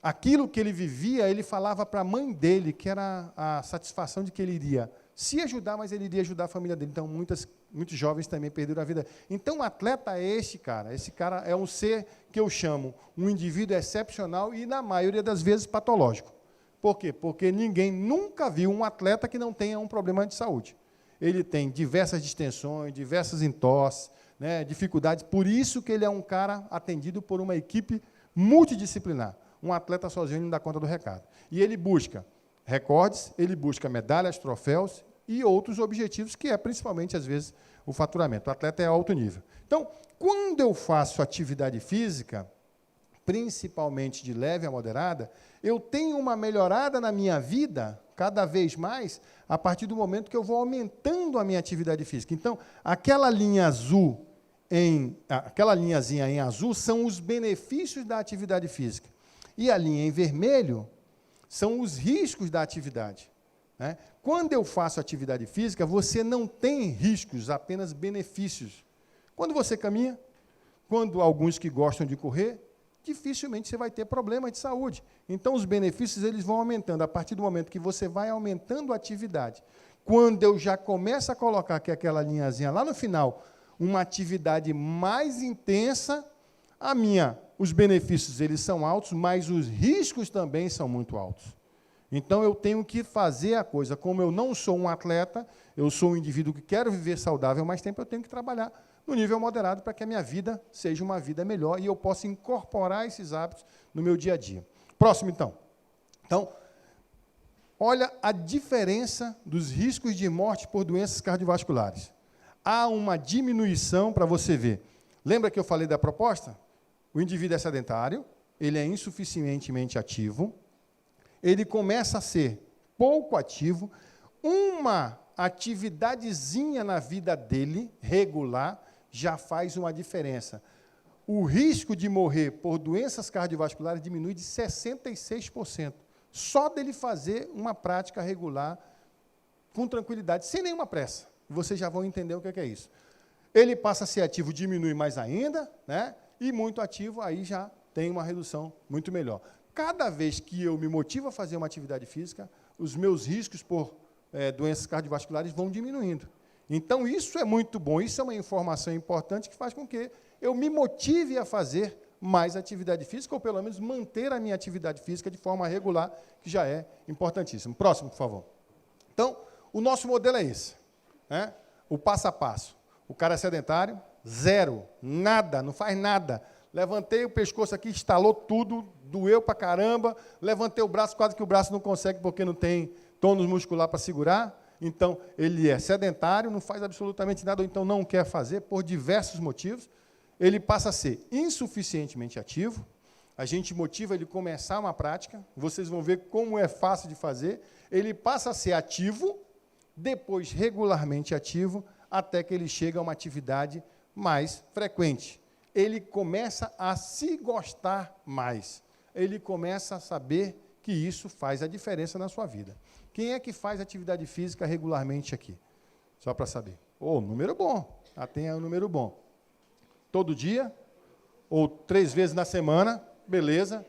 aquilo que ele vivia, ele falava para a mãe dele, que era a satisfação de que ele iria se ajudar, mas ele iria ajudar a família dele. Então, muitos jovens também perderam a vida. Então, o atleta é esse cara é um ser que eu chamo um indivíduo excepcional e, na maioria das vezes, patológico. Por quê? Porque ninguém nunca viu um atleta que não tenha um problema de saúde. Ele tem diversas distensões, diversas entorses, né, dificuldades, por isso que ele é um cara atendido por uma equipe multidisciplinar. um atleta sozinho não dá conta do recado. E ele busca recordes, ele busca medalhas, troféus e outros objetivos, que é principalmente, às vezes, o faturamento. O atleta é alto nível. Então, quando eu faço atividade física, principalmente de leve a moderada, eu tenho uma melhorada na minha vida, cada vez mais, a partir do momento que eu vou aumentando a minha atividade física. Então, aquela linha azul, aquela linhazinha em azul, são os benefícios da atividade física. E a linha em vermelho são os riscos da atividade. Né? Quando eu faço atividade física, você não tem riscos, apenas benefícios. Quando você caminha, quando alguns que gostam de correr, dificilmente você vai ter problema de saúde. Então, os benefícios eles vão aumentando a partir do momento que você vai aumentando a atividade. Quando eu já começo a colocar aqui aquela linhazinha lá no final, uma atividade mais intensa, os benefícios eles são altos, mas os riscos também são muito altos. Então, eu tenho que fazer a coisa. Como eu não sou um atleta, eu sou um indivíduo que quero viver saudável, mais tempo eu tenho que trabalhar no nível moderado para que a minha vida seja uma vida melhor e eu possa incorporar esses hábitos no meu dia a dia. Próximo, então. Então, olha a diferença dos riscos de morte por doenças cardiovasculares. Há uma diminuição para você ver. Lembra que eu falei da proposta? O indivíduo é sedentário, ele é insuficientemente ativo, ele começa a ser pouco ativo, uma atividadezinha na vida dele, regular, já faz uma diferença. O risco de morrer por doenças cardiovasculares diminui de 66%, só dele fazer uma prática regular com tranquilidade, sem nenhuma pressa. Vocês já vão entender o que é isso. Ele passa a ser ativo, diminui mais ainda, né? E muito ativo, aí já tem uma redução muito melhor. Cada vez que eu me motivo a fazer uma atividade física, os meus riscos por doenças cardiovasculares vão diminuindo. Então, isso é muito bom, isso é uma informação importante que faz com que eu me motive a fazer mais atividade física, ou pelo menos manter a minha atividade física de forma regular, que já é importantíssimo. Próximo, por favor. Então, o nosso modelo é esse, né? O passo a passo. O cara é sedentário, zero, nada, não faz nada. Levantei o pescoço aqui, estalou tudo, doeu pra caramba, levantei o braço, quase que o braço não consegue porque não tem tônus muscular para segurar. Então, ele é sedentário, não faz absolutamente nada, ou então não quer fazer, por diversos motivos. Ele passa a ser insuficientemente ativo, a gente motiva ele a começar uma prática, vocês vão ver como é fácil de fazer. Ele passa a ser ativo, depois regularmente ativo, até que ele chega a uma atividade mais frequente. Ele começa a se gostar mais, ele começa a saber que isso faz a diferença na sua vida. Quem é que faz atividade física regularmente aqui? Só para saber. Número bom. Tem um número bom. Todo dia? Ou 3 vezes na semana? Beleza.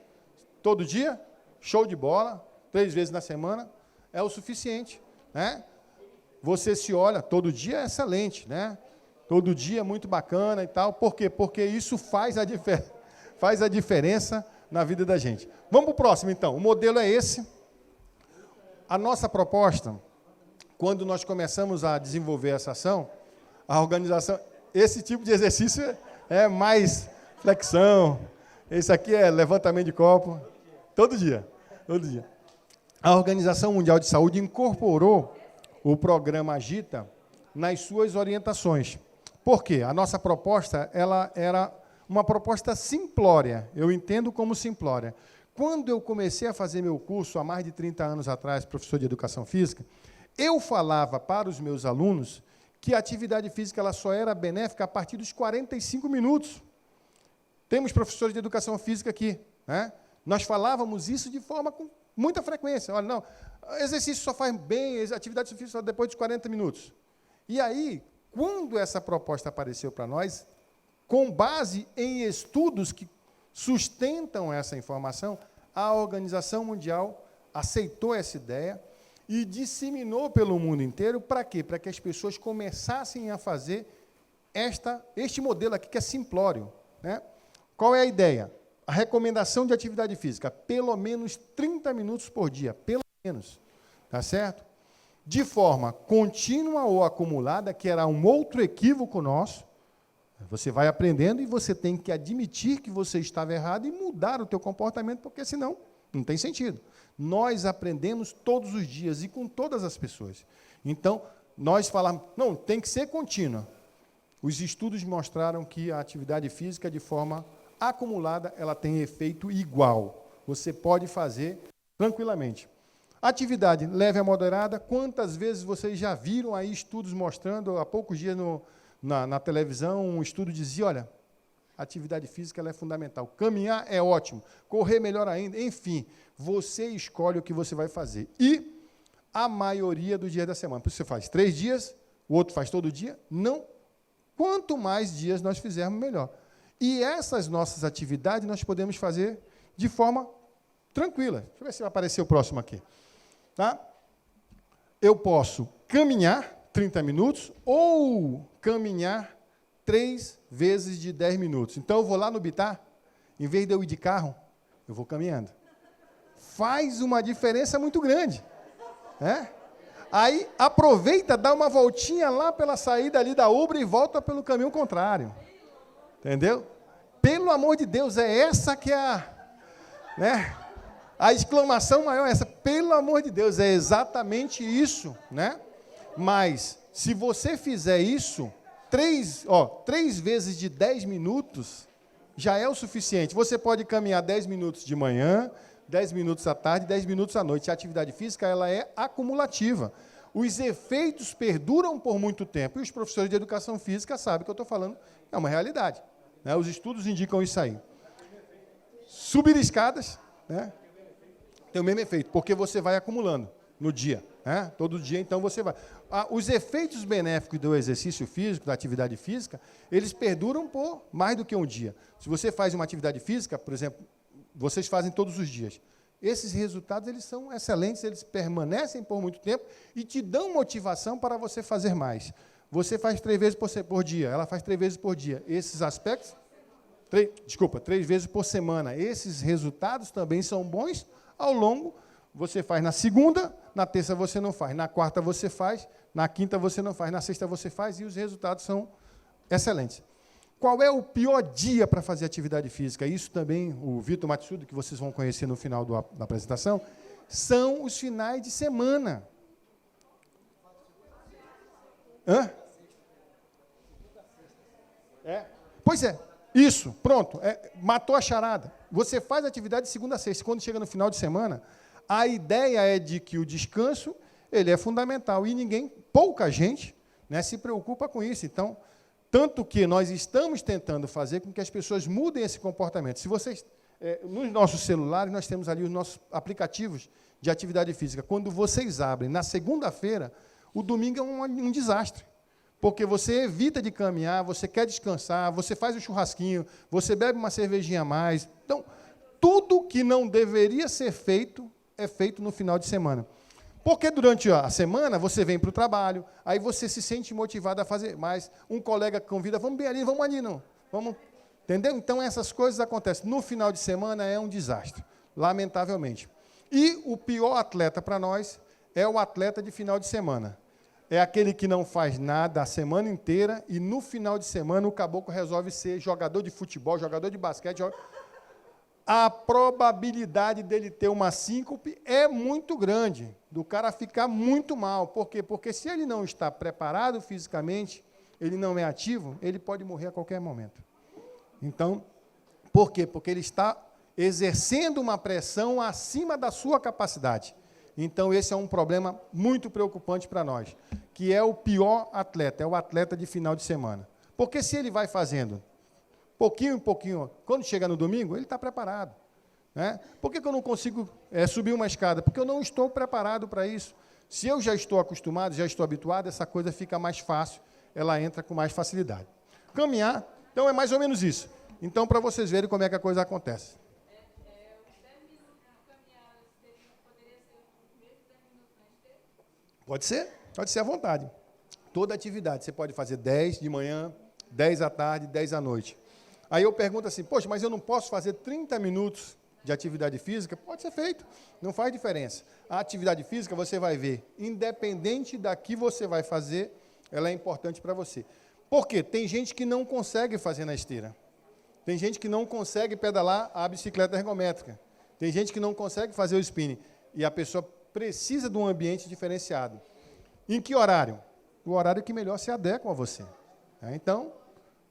Todo dia? Show de bola. 3 vezes na semana é o suficiente, né? Você se olha, todo dia é excelente, né? Todo dia é muito bacana e tal. Por quê? Porque isso faz a diferença na vida da gente. Vamos para o próximo, então. O modelo é esse. A nossa proposta, quando nós começamos a desenvolver essa ação, a organização, esse tipo de exercício é mais flexão, esse aqui é levantamento de copo, todo dia. A Organização Mundial de Saúde incorporou o programa Agita nas suas orientações. Por quê? A nossa proposta ela era uma proposta simplória, eu entendo como simplória. Quando eu comecei a fazer meu curso, há mais de 30 anos atrás, professor de Educação Física, eu falava para os meus alunos que a atividade física ela só era benéfica a partir dos 45 minutos. Temos professores de Educação Física aqui, né? Nós falávamos isso de forma com muita frequência. Olha, não, exercício só faz bem, atividade física só depois dos 40 minutos. E aí, quando essa proposta apareceu para nós, com base em estudos que sustentam essa informação, a Organização Mundial aceitou essa ideia e disseminou pelo mundo inteiro. Para quê? Para que as pessoas começassem a fazer este modelo aqui, que é simplório, né? Qual é a ideia? A recomendação de atividade física, pelo menos 30 minutos por dia, pelo menos, tá certo? De forma contínua ou acumulada, que era um outro equívoco nosso, Você vai aprendendo e você tem que admitir que você estava errado e mudar o teu comportamento, porque senão não tem sentido. Nós aprendemos todos os dias e com todas as pessoas. Então, nós falamos, não, tem que ser contínua. Os estudos mostraram que a atividade física, de forma acumulada, ela tem efeito igual. Você pode fazer tranquilamente. Atividade leve a moderada, quantas vezes vocês já viram aí estudos mostrando, há poucos dias na televisão, um estudo dizia, olha, atividade física ela é fundamental, caminhar é ótimo, correr melhor ainda, enfim, você escolhe o que você vai fazer. E a maioria dos dias da semana, você faz 3 dias, o outro faz todo dia, não, quanto mais dias nós fizermos, melhor. E essas nossas atividades nós podemos fazer de forma tranquila. Deixa eu ver se vai aparecer o próximo aqui. Tá? Eu posso caminhar 30 minutos ou caminhar 3 vezes de 10 minutos. Então, eu vou lá no Bitar, em vez de eu ir de carro, eu vou caminhando. Faz uma diferença muito grande. Né? Aí, aproveita, dá uma voltinha lá pela saída ali da Ubra e volta pelo caminho contrário. Entendeu? Pelo amor de Deus, é essa que é a... Né? A exclamação maior é essa, pelo amor de Deus, é exatamente isso, né? Mas, se você fizer isso, 3 vezes de 10 minutos, já é o suficiente. Você pode caminhar 10 minutos de manhã, 10 minutos à tarde, 10 minutos à noite. A atividade física, ela é acumulativa. Os efeitos perduram por muito tempo, e os professores de educação física sabem que eu estou falando, é uma realidade. Né? Os estudos indicam isso aí. Subir escadas, né? Tem o mesmo efeito, porque você vai acumulando no dia. Né? Todo dia, então, você vai. Os efeitos benéficos do exercício físico, da atividade física, eles perduram por mais do que um dia. Se você faz uma atividade física, por exemplo, vocês fazem todos os dias. Esses resultados, eles são excelentes, eles permanecem por muito tempo e te dão motivação para você fazer mais. Você faz 3 vezes por dia, ela faz 3 vezes por dia. Esses aspectos, 3 vezes por semana. Esses resultados também são bons. Ao longo, você faz na segunda, na terça você não faz, na quarta você faz, na quinta você não faz, na sexta você faz, e os resultados são excelentes. Qual é o pior dia para fazer atividade física? Isso também, o Vitor Matsuda, que vocês vão conhecer no final da apresentação, são os finais de semana. Hã? Pois é. Isso, pronto, matou a charada. Você faz atividade de segunda a sexta. Quando chega no final de semana, a ideia é de que o descanso ele é fundamental. E pouca gente, né, se preocupa com isso. Então, tanto que nós estamos tentando fazer com que as pessoas mudem esse comportamento. Se vocês, nos nossos celulares, nós temos ali os nossos aplicativos de atividade física. Quando vocês abrem na segunda-feira, o domingo é um desastre. Porque você evita de caminhar, você quer descansar, você faz o churrasquinho, você bebe uma cervejinha a mais. Então, tudo que não deveria ser feito, é feito no final de semana. Porque durante a semana, você vem para o trabalho, aí você se sente motivado a fazer mais. Um colega convida, vamos bem ali, vamos ali, não. Vamos, entendeu? Então, essas coisas acontecem. No final de semana, é um desastre, lamentavelmente. E o pior atleta para nós é o atleta de final de semana. É aquele que não faz nada a semana inteira e, no final de semana, o caboclo resolve ser jogador de futebol, jogador de basquete. A probabilidade dele ter uma síncope é muito grande, do cara ficar muito mal. Por quê? Porque se ele não está preparado fisicamente, ele não é ativo, ele pode morrer a qualquer momento. Então, por quê? Porque ele está exercendo uma pressão acima da sua capacidade. Então, esse é um problema muito preocupante para nós, que é o pior atleta, é o atleta de final de semana. Porque se ele vai fazendo pouquinho em pouquinho, quando chega no domingo, ele está preparado. Né? Por que eu não consigo subir uma escada? Porque eu não estou preparado para isso. Se eu já estou acostumado, já estou habituado, essa coisa fica mais fácil, ela entra com mais facilidade. Caminhar, então, é mais ou menos isso. Então, para vocês verem como é que a coisa acontece. Pode ser à vontade. Toda atividade. Você pode fazer 10 de manhã, 10 à tarde, 10 à noite. Aí eu pergunto assim, poxa, mas eu não posso fazer 30 minutos de atividade física? Pode ser feito, não faz diferença. A atividade física, você vai ver, independente da que você vai fazer, ela é importante para você. Por quê? Tem gente que não consegue fazer na esteira. Tem gente que não consegue pedalar a bicicleta ergométrica. Tem gente que não consegue fazer o spinning. E a pessoa precisa de um ambiente diferenciado. Em que horário? O horário que melhor se adequa a você. Então,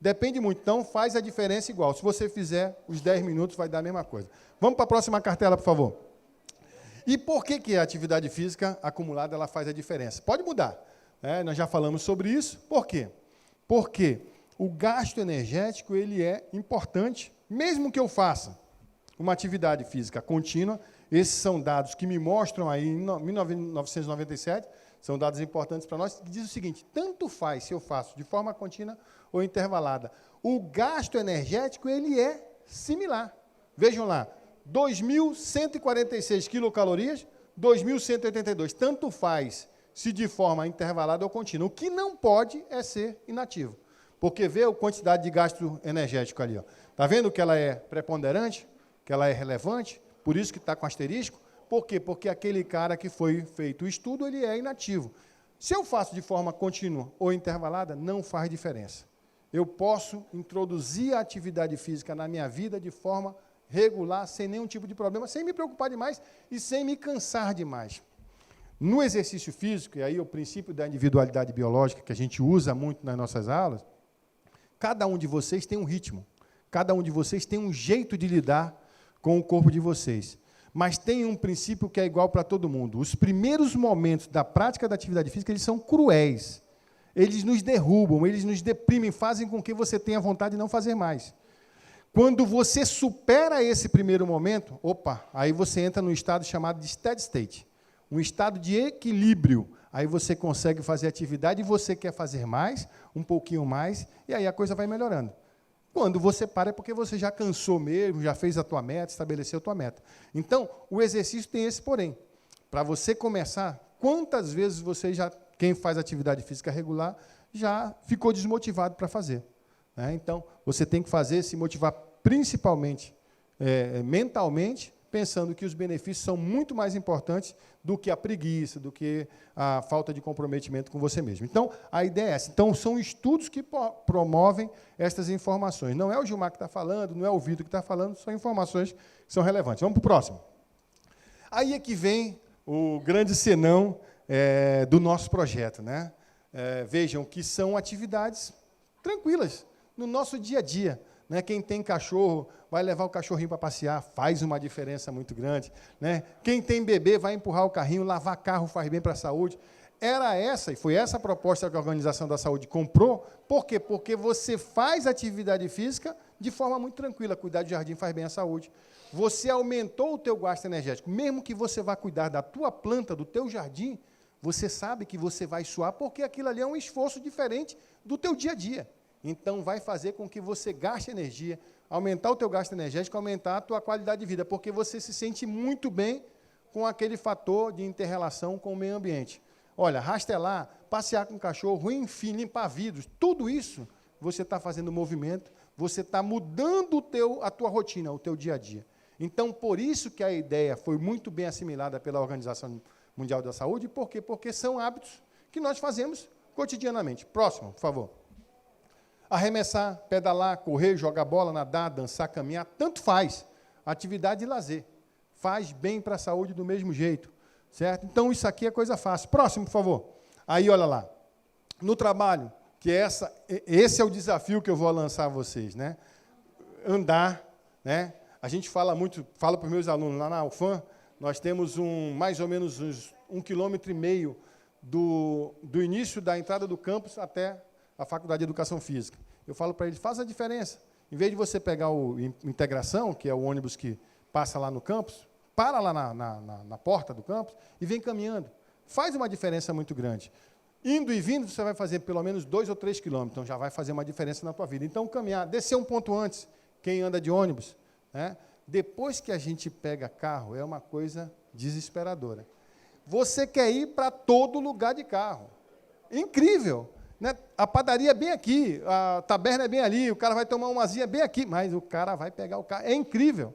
depende muito. Então, faz a diferença igual. Se você fizer os 10 minutos, vai dar a mesma coisa. Vamos para a próxima cartela, por favor. E por que a atividade física acumulada ela faz a diferença? Pode mudar. Nós já falamos sobre isso. Por quê? Porque o gasto energético ele é importante, mesmo que eu faça uma atividade física contínua. Esses são dados que me mostram aí, em 1997, são dados importantes para nós, que diz o seguinte: tanto faz se eu faço de forma contínua ou intervalada, o gasto energético ele é similar. Vejam lá, 2.146 quilocalorias, 2.182, tanto faz se de forma intervalada ou contínua. O que não pode é ser inativo, porque vê a quantidade de gasto energético ali. Está vendo que ela é preponderante, que ela é relevante, por isso que está com asterisco? Por quê? Porque aquele cara que foi feito o estudo, ele é inativo. Se eu faço de forma contínua ou intervalada, não faz diferença. Eu posso introduzir a atividade física na minha vida de forma regular, sem nenhum tipo de problema, sem me preocupar demais e sem me cansar demais. No exercício físico, e aí o princípio da individualidade biológica, que a gente usa muito nas nossas aulas, cada um de vocês tem um ritmo, cada um de vocês tem um jeito de lidar com o corpo de vocês. Mas tem um princípio que é igual para todo mundo. Os primeiros momentos da prática da atividade física, eles são cruéis. Eles nos derrubam, eles nos deprimem, fazem com que você tenha vontade de não fazer mais. Quando você supera esse primeiro momento, aí você entra num estado chamado de steady state, um estado de equilíbrio. Aí você consegue fazer atividade e você quer fazer mais, um pouquinho mais, e aí a coisa vai melhorando. Quando você para é porque você já cansou mesmo, já fez a tua meta, estabeleceu a tua meta. Então, o exercício tem esse porém. Para você começar, quantas vezes você quem faz atividade física regular, já ficou desmotivado para fazer? Então, você tem que fazer, se motivar principalmente mentalmente, pensando que os benefícios são muito mais importantes do que a preguiça, do que a falta de comprometimento com você mesmo. Então, a ideia é essa. Então, são estudos que promovem estas informações. Não é o Gilmar que está falando, não é o Vitor que está falando, são informações que são relevantes. Vamos para o próximo. Aí é que vem o grande senão do nosso projeto. Vejam que são atividades tranquilas, no nosso dia a dia. Quem tem cachorro vai levar o cachorrinho para passear, faz uma diferença muito grande. Quem tem bebê vai empurrar o carrinho, lavar carro faz bem para a saúde. Foi essa a proposta que a Organização da Saúde comprou. Por quê? Porque você faz atividade física de forma muito tranquila. Cuidar de jardim faz bem à saúde. Você aumentou o teu gasto energético. Mesmo que você vá cuidar da tua planta, do teu jardim, você sabe que você vai suar, porque aquilo ali é um esforço diferente do teu dia a dia. Então, vai fazer com que você gaste energia, aumentar o teu gasto energético, aumentar a tua qualidade de vida, porque você se sente muito bem com aquele fator de inter-relação com o meio ambiente. Olha, rastelar, passear com o cachorro, enfim, limpar vidros, tudo isso você está fazendo movimento, você está mudando a tua rotina, o teu dia a dia. Então, por isso que a ideia foi muito bem assimilada pela Organização Mundial da Saúde. Por quê? Porque são hábitos que nós fazemos cotidianamente. Próximo, por favor. Arremessar, pedalar, correr, jogar bola, nadar, dançar, caminhar, tanto faz. Atividade de lazer. Faz bem para a saúde do mesmo jeito. Certo? Então, isso aqui é coisa fácil. Próximo, por favor. Aí, olha lá. No trabalho, que esse é o desafio que eu vou lançar a vocês. Andar. A gente fala para os meus alunos, lá na UFAM, nós temos mais ou menos 1,5 km do início da entrada do campus até a Faculdade de Educação Física. Eu falo para eles, faz a diferença. Em vez de você pegar o Integração, que é o ônibus que passa lá no campus, para lá na porta do campus e vem caminhando. Faz uma diferença muito grande. Indo e vindo, você vai fazer pelo menos 2 ou 3 quilômetros, então já vai fazer uma diferença na tua vida. Então, caminhar, descer um ponto antes, quem anda de ônibus. Depois que a gente pega carro, é uma coisa desesperadora. Você quer ir para todo lugar de carro. Incrível. A padaria é bem aqui, a taberna é bem ali, o cara vai tomar uma asinha bem aqui, mas o cara vai pegar o carro. É incrível.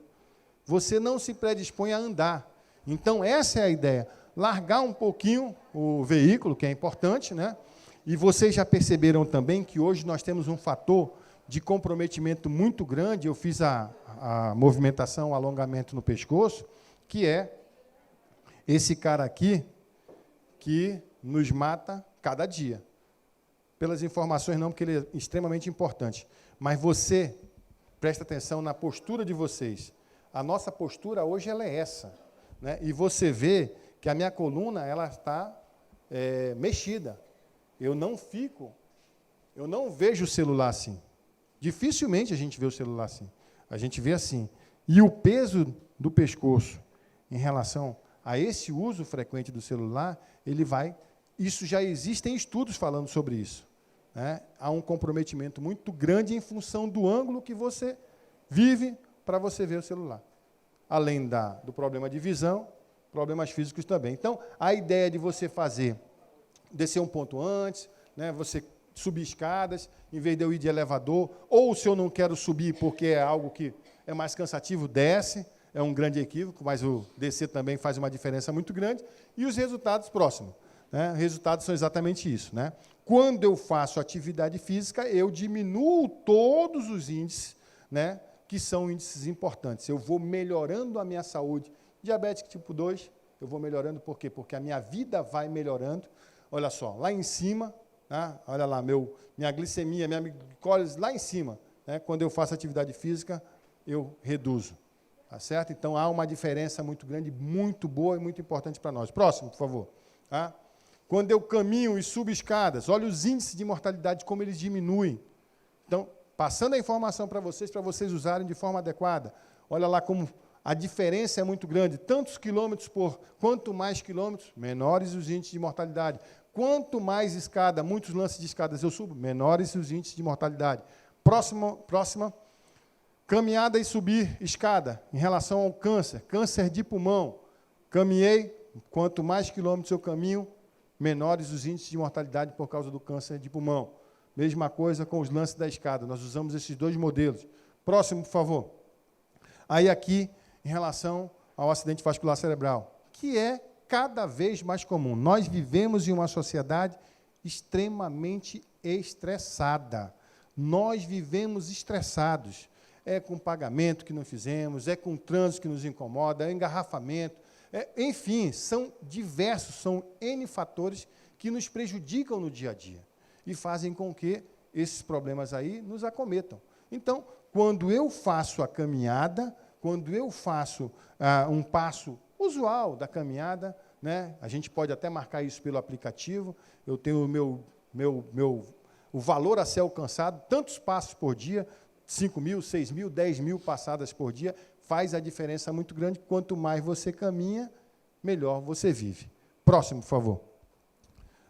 Você não se predispõe a andar. Então, essa é a ideia. Largar um pouquinho o veículo, que é importante, E vocês já perceberam também que hoje nós temos um fator de comprometimento muito grande. Eu fiz a movimentação, o alongamento no pescoço, que é esse cara aqui, que nos mata cada dia. Pelas informações não, porque ele é extremamente importante. Mas você, presta atenção na postura de vocês. A nossa postura hoje ela é essa, né? E você vê que a minha coluna ela está mexida. Eu não vejo o celular assim. Dificilmente a gente vê o celular assim. A gente vê assim. E o peso do pescoço em relação a esse uso frequente do celular, ele vai... Isso já existem estudos falando sobre isso, né? Há um comprometimento muito grande em função do ângulo que você vive para você ver o celular. Além do problema de visão, problemas físicos também. Então, a ideia de você descer um ponto antes, né, você subir escadas, em vez de eu ir de elevador, ou se eu não quero subir porque é algo que é mais cansativo, desce, é um grande equívoco, mas o descer também faz uma diferença muito grande, e os resultados próximos. Né? Os resultados são exatamente isso. Né? Quando eu faço atividade física, eu diminuo todos os índices, né, que são índices importantes. Eu vou melhorando a minha saúde. Diabetes tipo 2, eu vou melhorando por quê? Porque a minha vida vai melhorando. Olha só, lá em cima, né, olha lá, minha glicemia, minha glicose lá em cima. Né, quando eu faço atividade física, eu reduzo. Tá certo? Então, há uma diferença muito grande, muito boa e muito importante para nós. Próximo, por favor. Tá? Quando eu caminho e subo escadas, olha os índices de mortalidade, como eles diminuem. Então, passando a informação para vocês usarem de forma adequada. Olha lá como a diferença é muito grande. Tantos quilômetros quanto mais quilômetros, menores os índices de mortalidade. Quanto mais escada, muitos lances de escadas eu subo, menores os índices de mortalidade. Próxima. Caminhada e subir escada, em relação ao câncer de pulmão. Caminhei, quanto mais quilômetros eu caminho, menores os índices de mortalidade por causa do câncer de pulmão. Mesma coisa com os lances da escada, nós usamos esses dois modelos. Próximo, por favor. Aí aqui, em relação ao acidente vascular cerebral, que é cada vez mais comum. Nós vivemos em uma sociedade extremamente estressada. Nós vivemos estressados. É com pagamento que não fizemos, é com trânsito que nos incomoda, é engarrafamento, enfim, são diversos, são N fatores que nos prejudicam no dia a dia e fazem com que esses problemas aí nos acometam. Então, quando eu faço a caminhada, quando eu faço um passo usual da caminhada, né, a gente pode até marcar isso pelo aplicativo, eu tenho o valor a ser alcançado, tantos passos por dia, 5.000, 6.000, 10.000 passadas por dia, faz a diferença muito grande. Quanto mais você caminha, melhor você vive. Próximo, por favor.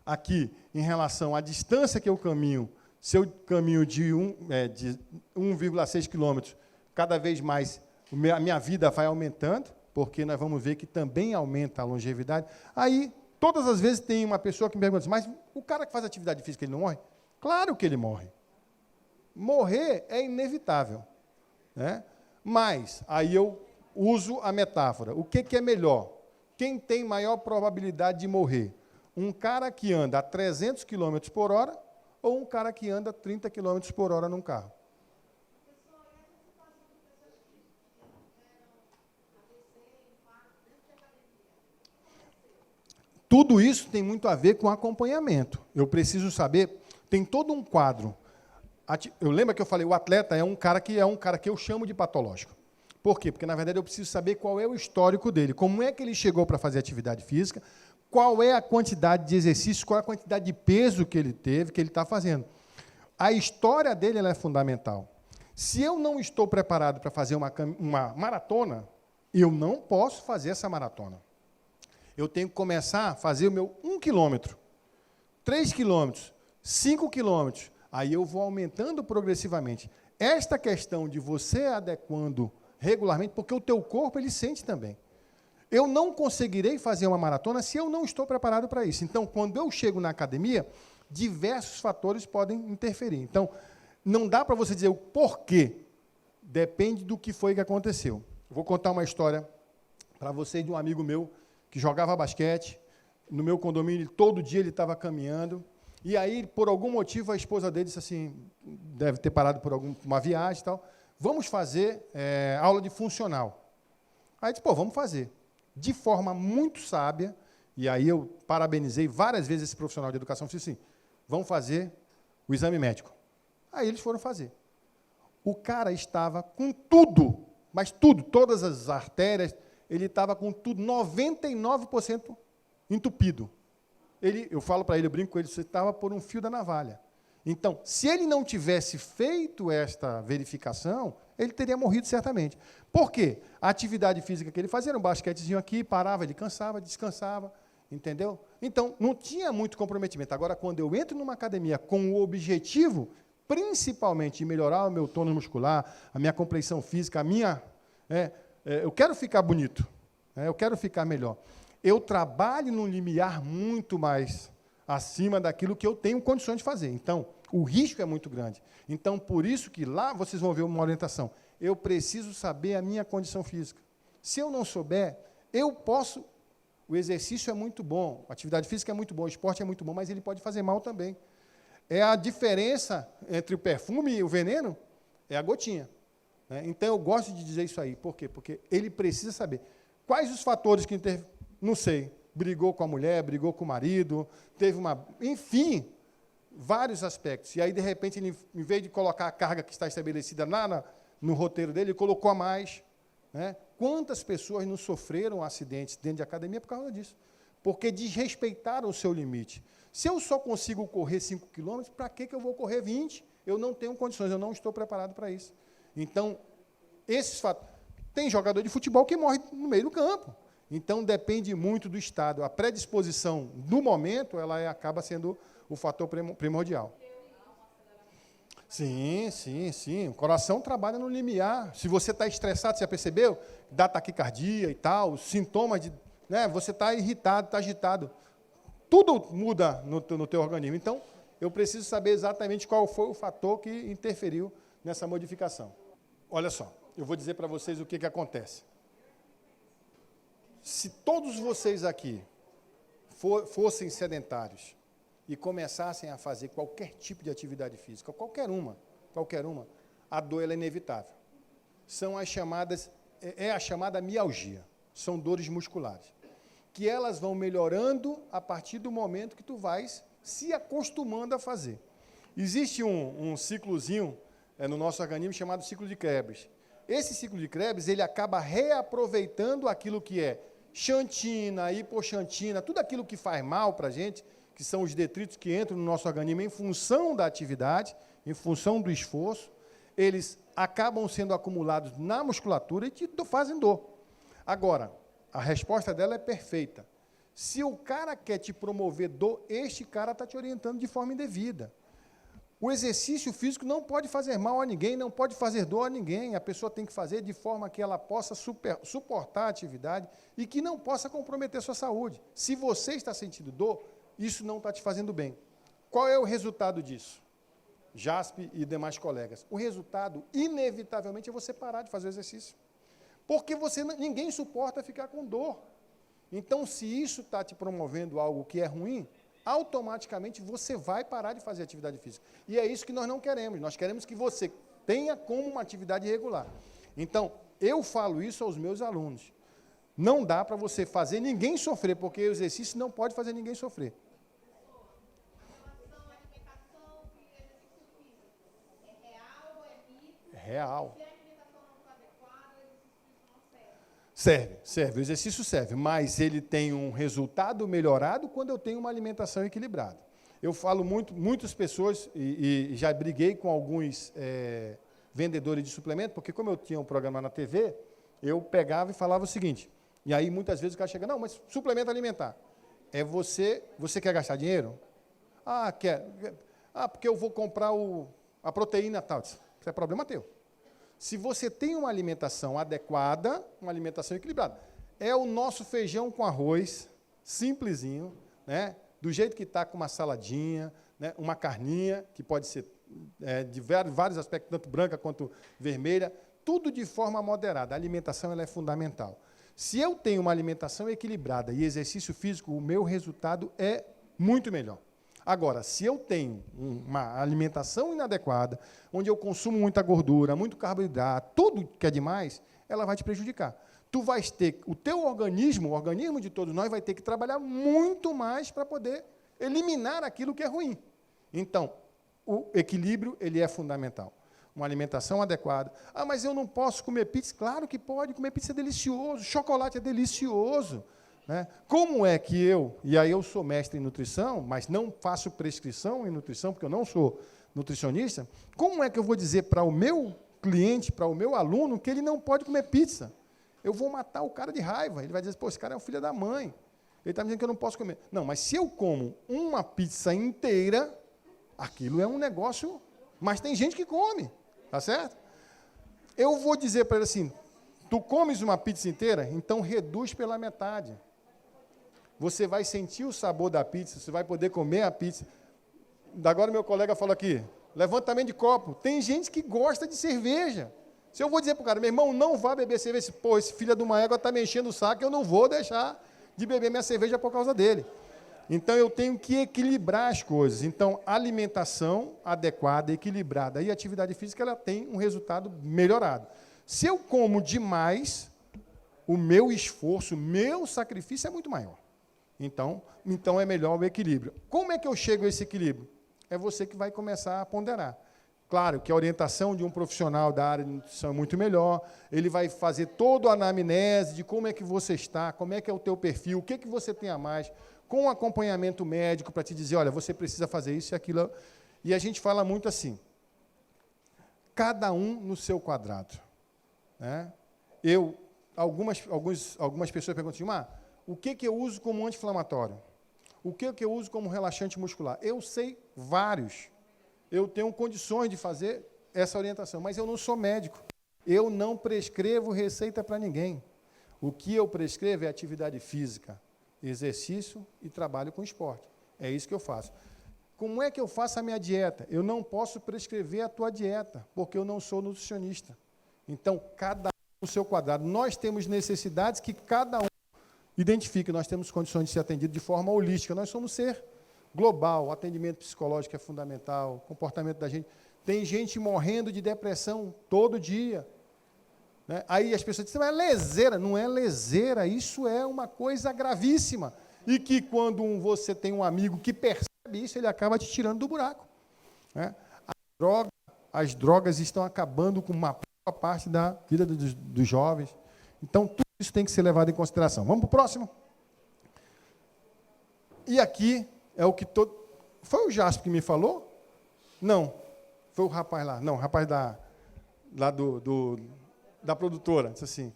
Aqui, em relação à distância que eu caminho, se eu caminho de 1,6 quilômetros, cada vez mais a minha vida vai aumentando, porque nós vamos ver que também aumenta a longevidade. Aí, todas as vezes, tem uma pessoa que me pergunta, mas o cara que faz atividade física, ele não morre? Claro que ele morre. Morrer é inevitável, né? Mas, aí eu uso a metáfora. O que é melhor? Quem tem maior probabilidade de morrer? Um cara que anda a 300 km por hora ou um cara que anda 30 km por hora num carro? Tudo isso tem muito a ver com acompanhamento. Eu preciso saber, tem todo um quadro. Eu lembro que eu falei, o atleta é um cara que eu chamo de patológico. Por quê? Porque, na verdade, eu preciso saber qual é o histórico dele, como é que ele chegou para fazer atividade física, qual é a quantidade de exercícios, qual é a quantidade de peso que ele teve, que ele está fazendo. A história dele ela é fundamental. Se eu não estou preparado para fazer uma maratona, eu não posso fazer essa maratona. Eu tenho que começar a fazer o meu 1 quilômetro, 3 quilômetros, 5 quilômetros, aí eu vou aumentando progressivamente. Esta questão de você adequando regularmente, porque o teu corpo ele sente também. Eu não conseguirei fazer uma maratona se eu não estou preparado para isso. Então, quando eu chego na academia, diversos fatores podem interferir. Então, não dá para você dizer o porquê. Depende do que foi que aconteceu. Eu vou contar uma história para vocês de um amigo meu que jogava basquete. No meu condomínio, todo dia ele estava caminhando. E aí, por algum motivo, a esposa dele disse assim, deve ter parado por uma viagem e tal, vamos fazer aula de funcional. Aí disse, pô, vamos fazer. De forma muito sábia, e aí eu parabenizei várias vezes esse profissional de educação, disse assim, vamos fazer o exame médico. Aí eles foram fazer. O cara estava com tudo, mas tudo, todas as artérias, ele estava com tudo, 99% entupido. Eu falo para ele, eu brinco com ele, você estava por um fio da navalha. Então, se ele não tivesse feito esta verificação, ele teria morrido certamente. Por quê? A atividade física que ele fazia era um basquetezinho aqui, parava, ele cansava, descansava, entendeu? Então, não tinha muito comprometimento. Agora, quando eu entro numa academia com o objetivo, principalmente, de melhorar o meu tônus muscular, a minha compreensão física, eu quero ficar bonito, eu quero ficar melhor. Eu trabalho num limiar muito mais acima daquilo que eu tenho condições de fazer. Então, o risco é muito grande. Então, por isso que lá vocês vão ver uma orientação. Eu preciso saber a minha condição física. Se eu não souber, eu posso... O exercício é muito bom, a atividade física é muito bom, o esporte é muito bom, mas ele pode fazer mal também. A diferença entre o perfume e o veneno é a gotinha. Então, eu gosto de dizer isso aí. Por quê? Porque ele precisa saber quais os fatores que não sei, brigou com a mulher, brigou com o marido, teve uma... Enfim, vários aspectos. E aí, de repente, ele, em vez de colocar a carga que está estabelecida lá no roteiro dele, ele colocou a mais. Quantas pessoas não sofreram acidentes dentro de academia por causa disso? Porque desrespeitaram o seu limite. Se eu só consigo correr 5 quilômetros, para que eu vou correr 20? Eu não tenho condições, eu não estou preparado para isso. Então, esses fatos... Tem jogador de futebol que morre no meio do campo. Então, depende muito do estado. A predisposição, no momento, ela acaba sendo o fator primordial. Sim, sim, sim. O coração trabalha no limiar. Se você está estressado, você já percebeu? Dá taquicardia e tal, sintomas de... Você está irritado, está agitado. Tudo muda no teu organismo. Então, eu preciso saber exatamente qual foi o fator que interferiu nessa modificação. Olha só, eu vou dizer para vocês o que acontece. Se todos vocês aqui fossem sedentários e começassem a fazer qualquer tipo de atividade física, qualquer uma, a dor ela é inevitável. São as chamadas, a chamada mialgia, são dores musculares, que elas vão melhorando a partir do momento que tu vais se acostumando a fazer. Existe um ciclozinho no nosso organismo chamado ciclo de Krebs. Esse ciclo de Krebs, ele acaba reaproveitando aquilo que é xantina, hipoxantina, tudo aquilo que faz mal para a gente, que são os detritos que entram no nosso organismo em função da atividade, em função do esforço, eles acabam sendo acumulados na musculatura e te fazem dor. Agora, a resposta dela é perfeita. Se o cara quer te promover dor, este cara está te orientando de forma indevida. O exercício físico não pode fazer mal a ninguém, não pode fazer dor a ninguém. A pessoa tem que fazer de forma que ela possa suportar a atividade e que não possa comprometer sua saúde. Se você está sentindo dor, isso não está te fazendo bem. Qual é o resultado disso? Jaspe e demais colegas. O resultado, inevitavelmente, é você parar de fazer o exercício. Porque ninguém suporta ficar com dor. Então, se isso está te promovendo algo que é ruim, automaticamente você vai parar de fazer atividade física. E é isso que nós não queremos. Nós queremos que você tenha como uma atividade regular. Então, eu falo isso aos meus alunos. Não dá para você fazer ninguém sofrer, porque o exercício não pode fazer ninguém sofrer. É real. Serve, o exercício serve, mas ele tem um resultado melhorado quando eu tenho uma alimentação equilibrada. Eu falo muitas pessoas, e já briguei com alguns vendedores de suplemento, porque como eu tinha um programa na TV, eu pegava e falava o seguinte, e aí muitas vezes o cara chega, não, mas suplemento alimentar, você quer gastar dinheiro? Ah, quer. Ah, porque eu vou comprar a proteína tal. Isso é problema teu. Se você tem uma alimentação adequada, uma alimentação equilibrada, é o nosso feijão com arroz, simplesinho, do jeito que está, com uma saladinha, uma carninha, que pode ser de vários aspectos, tanto branca quanto vermelha, tudo de forma moderada. A alimentação ela é fundamental. Se eu tenho uma alimentação equilibrada e exercício físico, o meu resultado é muito melhor. Agora, se eu tenho uma alimentação inadequada, onde eu consumo muita gordura, muito carboidrato, tudo que é demais, ela vai te prejudicar. Tu vais ter, o teu organismo, o organismo de todos nós, vai ter que trabalhar muito mais para poder eliminar aquilo que é ruim. Então, o equilíbrio, ele é fundamental. Uma alimentação adequada. Ah, mas eu não posso comer pizza? Claro que pode, comer pizza é delicioso, chocolate é delicioso. Né? Como é que e aí eu sou mestre em nutrição, mas não faço prescrição em nutrição, porque eu não sou nutricionista, como é que eu vou dizer para o meu cliente, para o meu aluno, que ele não pode comer pizza? Eu vou matar o cara de raiva. Ele vai dizer, pô, esse cara é um filho da mãe. Ele está me dizendo que eu não posso comer. Não, mas se eu como uma pizza inteira, aquilo é um negócio... Mas tem gente que come, tá certo? Eu vou dizer para ele assim, tu comes uma pizza inteira, então reduz pela metade. Você vai sentir o sabor da pizza, você vai poder comer a pizza. Agora meu colega falou aqui, levantamento de copo. Tem gente que gosta de cerveja. Se eu vou dizer para o cara, meu irmão, não vá beber cerveja, pô, esse filho de uma égua está me enchendo o saco, eu não vou deixar de beber minha cerveja por causa dele. Então, eu tenho que equilibrar as coisas. Então, alimentação adequada, equilibrada e atividade física, ela tem um resultado melhorado. Se eu como demais, o meu esforço, o meu sacrifício é muito maior. Então é melhor o equilíbrio. Como é que eu chego a esse equilíbrio? É você que vai começar a ponderar. Claro que a orientação de um profissional da área de nutrição é muito melhor, ele vai fazer toda a anamnese de como é que você está, como é que é o teu perfil, o que você tem a mais, com acompanhamento médico para te dizer, olha, você precisa fazer isso e aquilo. E a gente fala muito assim, cada um no seu quadrado. Né? Algumas pessoas perguntam assim, o que eu uso como anti-inflamatório? O que eu uso como relaxante muscular? Eu sei vários. Eu tenho condições de fazer essa orientação, mas eu não sou médico. Eu não prescrevo receita para ninguém. O que eu prescrevo é atividade física, exercício e trabalho com esporte. É isso que eu faço. Como é que eu faço a minha dieta? Eu não posso prescrever a tua dieta, porque eu não sou nutricionista. Então, cada um no seu quadrado. Nós temos necessidades que cada um identifica. Nós temos condições de ser atendido de forma holística. Nós somos ser global. O atendimento psicológico é fundamental, o comportamento da gente. Tem gente morrendo de depressão todo dia. Né? Aí as pessoas dizem, mas é leseira. Não é leseira, isso é uma coisa gravíssima. E que quando você tem um amigo que percebe isso, ele acaba te tirando do buraco. Né? As drogas estão acabando com uma parte da vida dos jovens. Então, tudo isso tem que ser levado em consideração. Vamos para o próximo? E aqui é o que todo... Foi o Jasper que me falou? Não. Foi o rapaz lá. Não, o rapaz da produtora. Disse assim,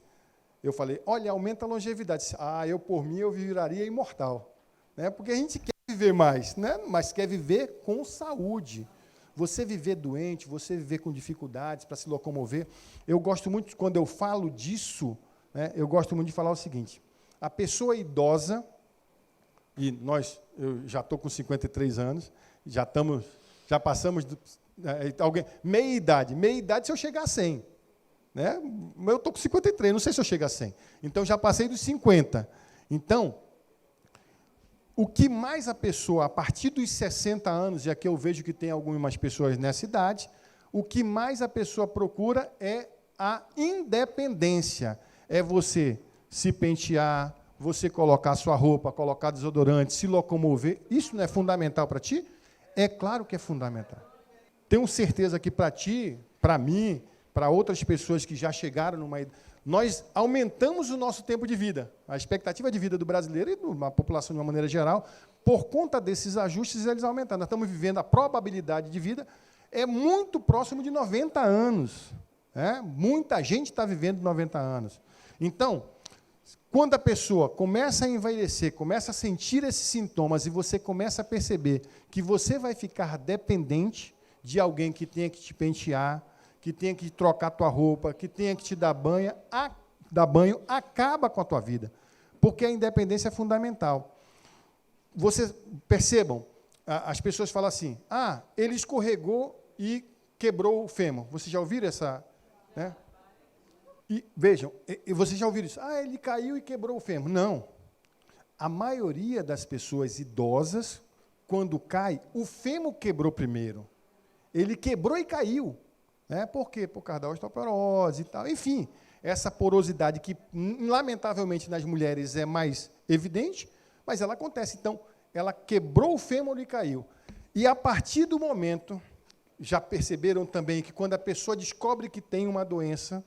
eu falei, olha, aumenta a longevidade. Disse, eu por mim, eu viraria imortal. Né? Porque a gente quer viver mais, né? Mas quer viver com saúde. Você viver doente, você viver com dificuldades para se locomover. Eu gosto muito, quando eu falo disso, né, eu gosto muito de falar o seguinte, a pessoa idosa, e eu já estou com 53 anos, já passamos, meia idade se eu chegar a 100. Né? Eu estou com 53, não sei se eu chego a 100. Então, já passei dos 50. Então, o que mais a pessoa, a partir dos 60 anos, já que eu vejo que tem algumas pessoas nessa idade, o que mais a pessoa procura é a independência. É você se pentear, você colocar sua roupa, colocar desodorante, se locomover. Isso não é fundamental para ti? É claro que é fundamental. Tenho certeza que para ti, para mim, para outras pessoas que já chegaram numa idade, nós aumentamos o nosso tempo de vida, a expectativa de vida do brasileiro e da população de uma maneira geral, por conta desses ajustes, eles aumentaram. Nós estamos vivendo, a probabilidade de vida é muito próximo de 90 anos. Né? Muita gente está vivendo 90 anos. Então, quando a pessoa começa a envelhecer, começa a sentir esses sintomas e você começa a perceber que você vai ficar dependente de alguém que tenha que te pentear, que tenha que trocar a tua roupa, que tenha que te dar banho, acaba com a tua vida. Porque a independência é fundamental. Vocês percebam, as pessoas falam assim, ele escorregou e quebrou o fêmur. Vocês já ouviram essa... Né? E vejam, vocês já ouviram isso? Ele caiu e quebrou o fêmur. Não. A maioria das pessoas idosas, quando cai, o fêmur quebrou primeiro. Ele quebrou e caiu. Né? Por quê? Por causa da osteoporose e tal. Enfim, essa porosidade que, lamentavelmente, nas mulheres é mais evidente, mas ela acontece. Então, ela quebrou o fêmur e caiu. E, a partir do momento, já perceberam também que, quando a pessoa descobre que tem uma doença,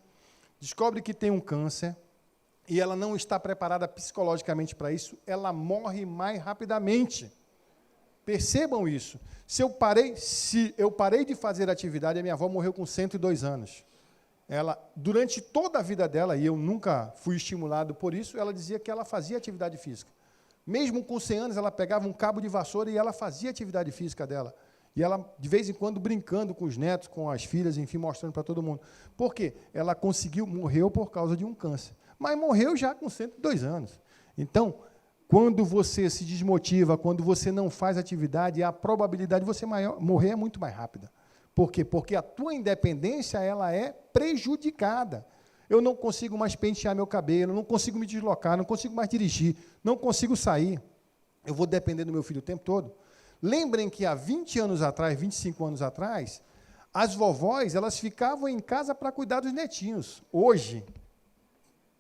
descobre que tem um câncer, e ela não está preparada psicologicamente para isso, ela morre mais rapidamente. Percebam isso. Se eu parei de fazer atividade, a minha avó morreu com 102 anos. Ela, durante toda a vida dela, e eu nunca fui estimulado por isso, ela dizia que ela fazia atividade física. Mesmo com 100 anos, ela pegava um cabo de vassoura e ela fazia atividade física dela. E ela, de vez em quando, brincando com os netos, com as filhas, enfim, mostrando para todo mundo. Por quê? Ela morreu por causa de um câncer. Mas morreu já com 102 anos. Então, quando você se desmotiva, quando você não faz atividade, a probabilidade de você morrer é muito mais rápida. Por quê? Porque a tua independência ela é prejudicada. Eu não consigo mais pentear meu cabelo, não consigo me deslocar, não consigo mais dirigir, não consigo sair. Eu vou depender do meu filho o tempo todo. Lembrem que há 20 anos atrás, 25 anos atrás, as vovós elas ficavam em casa para cuidar dos netinhos. Hoje,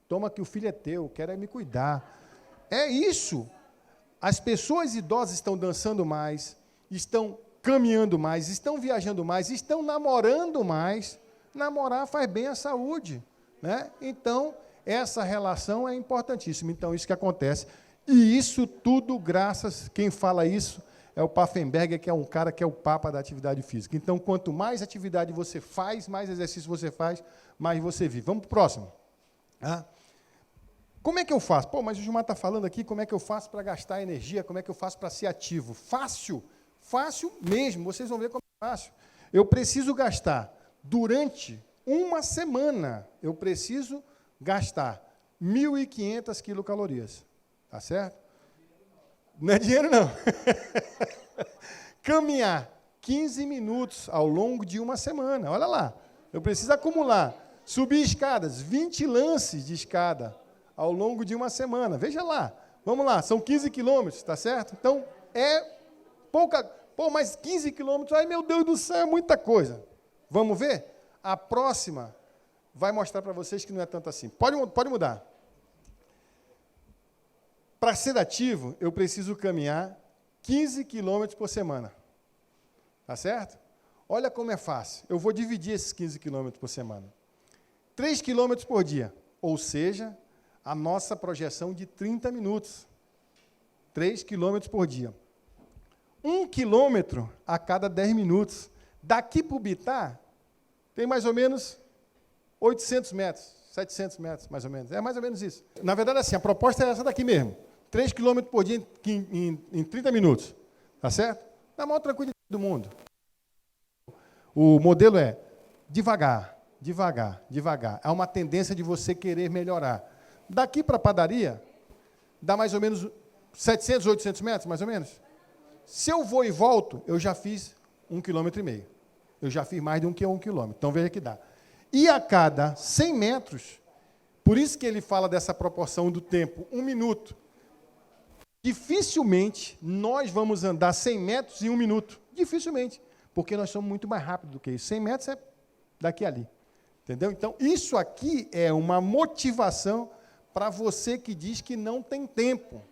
toma que o filho é teu, quero é me cuidar. É isso. As pessoas idosas estão dançando mais, estão caminhando mais, estão viajando mais, estão namorando mais. Namorar faz bem à saúde. Né? Então, essa relação é importantíssima. Então, isso que acontece. E isso tudo graças, quem fala isso é o Pfaffenberger, que é um cara que é o papa da atividade física. Então, quanto mais atividade você faz, mais exercício você faz, mais você vive. Vamos para o próximo. Como é que eu faço? Pô, mas o Gilmar está falando aqui, como é que eu faço para gastar energia, como é que eu faço para ser ativo? Fácil, fácil mesmo, vocês vão ver como é fácil. Eu preciso gastar, durante uma semana, eu preciso gastar 1.500 quilocalorias. Tá certo? Não é dinheiro, não. Caminhar 15 minutos ao longo de uma semana. Olha lá, eu preciso acumular. Subir escadas, 20 lances de escada ao longo de uma semana. Veja lá, vamos lá, são 15 quilômetros, tá certo? Então, é pouca... Pô, mas 15 quilômetros, ai meu Deus do céu, é muita coisa. Vamos ver? A próxima vai mostrar para vocês que não é tanto assim. Pode mudar. Para ser ativo, eu preciso caminhar 15 quilômetros por semana. Tá certo? Olha como é fácil. Eu vou dividir esses 15 quilômetros por semana. 3 quilômetros por dia, ou seja, a nossa projeção de 30 minutos. 3 quilômetros por dia. 1 quilômetro a cada 10 minutos. Daqui para o Bitá, tem mais ou menos 800 metros, 700 metros, mais ou menos. É mais ou menos isso. Na verdade, assim, a proposta é essa daqui mesmo. 3 quilômetros por dia em 30 minutos. Tá certo? Na maior tranquilidade do mundo. O modelo é devagar, devagar, devagar. Há uma tendência de você querer melhorar. Daqui para a padaria, dá mais ou menos 700, 800 metros, mais ou menos. Se eu vou e volto, eu já fiz 1,5 km. Eu já fiz mais de 1 km. Então, veja que dá. E a cada 100 metros, por isso que ele fala dessa proporção do tempo, 1 minuto. Dificilmente nós vamos andar 100 metros em 1 minuto. Dificilmente. Porque nós somos muito mais rápidos do que isso. 100 metros é daqui a ali. Entendeu? Então, isso aqui é uma motivação para você que diz que não tem tempo.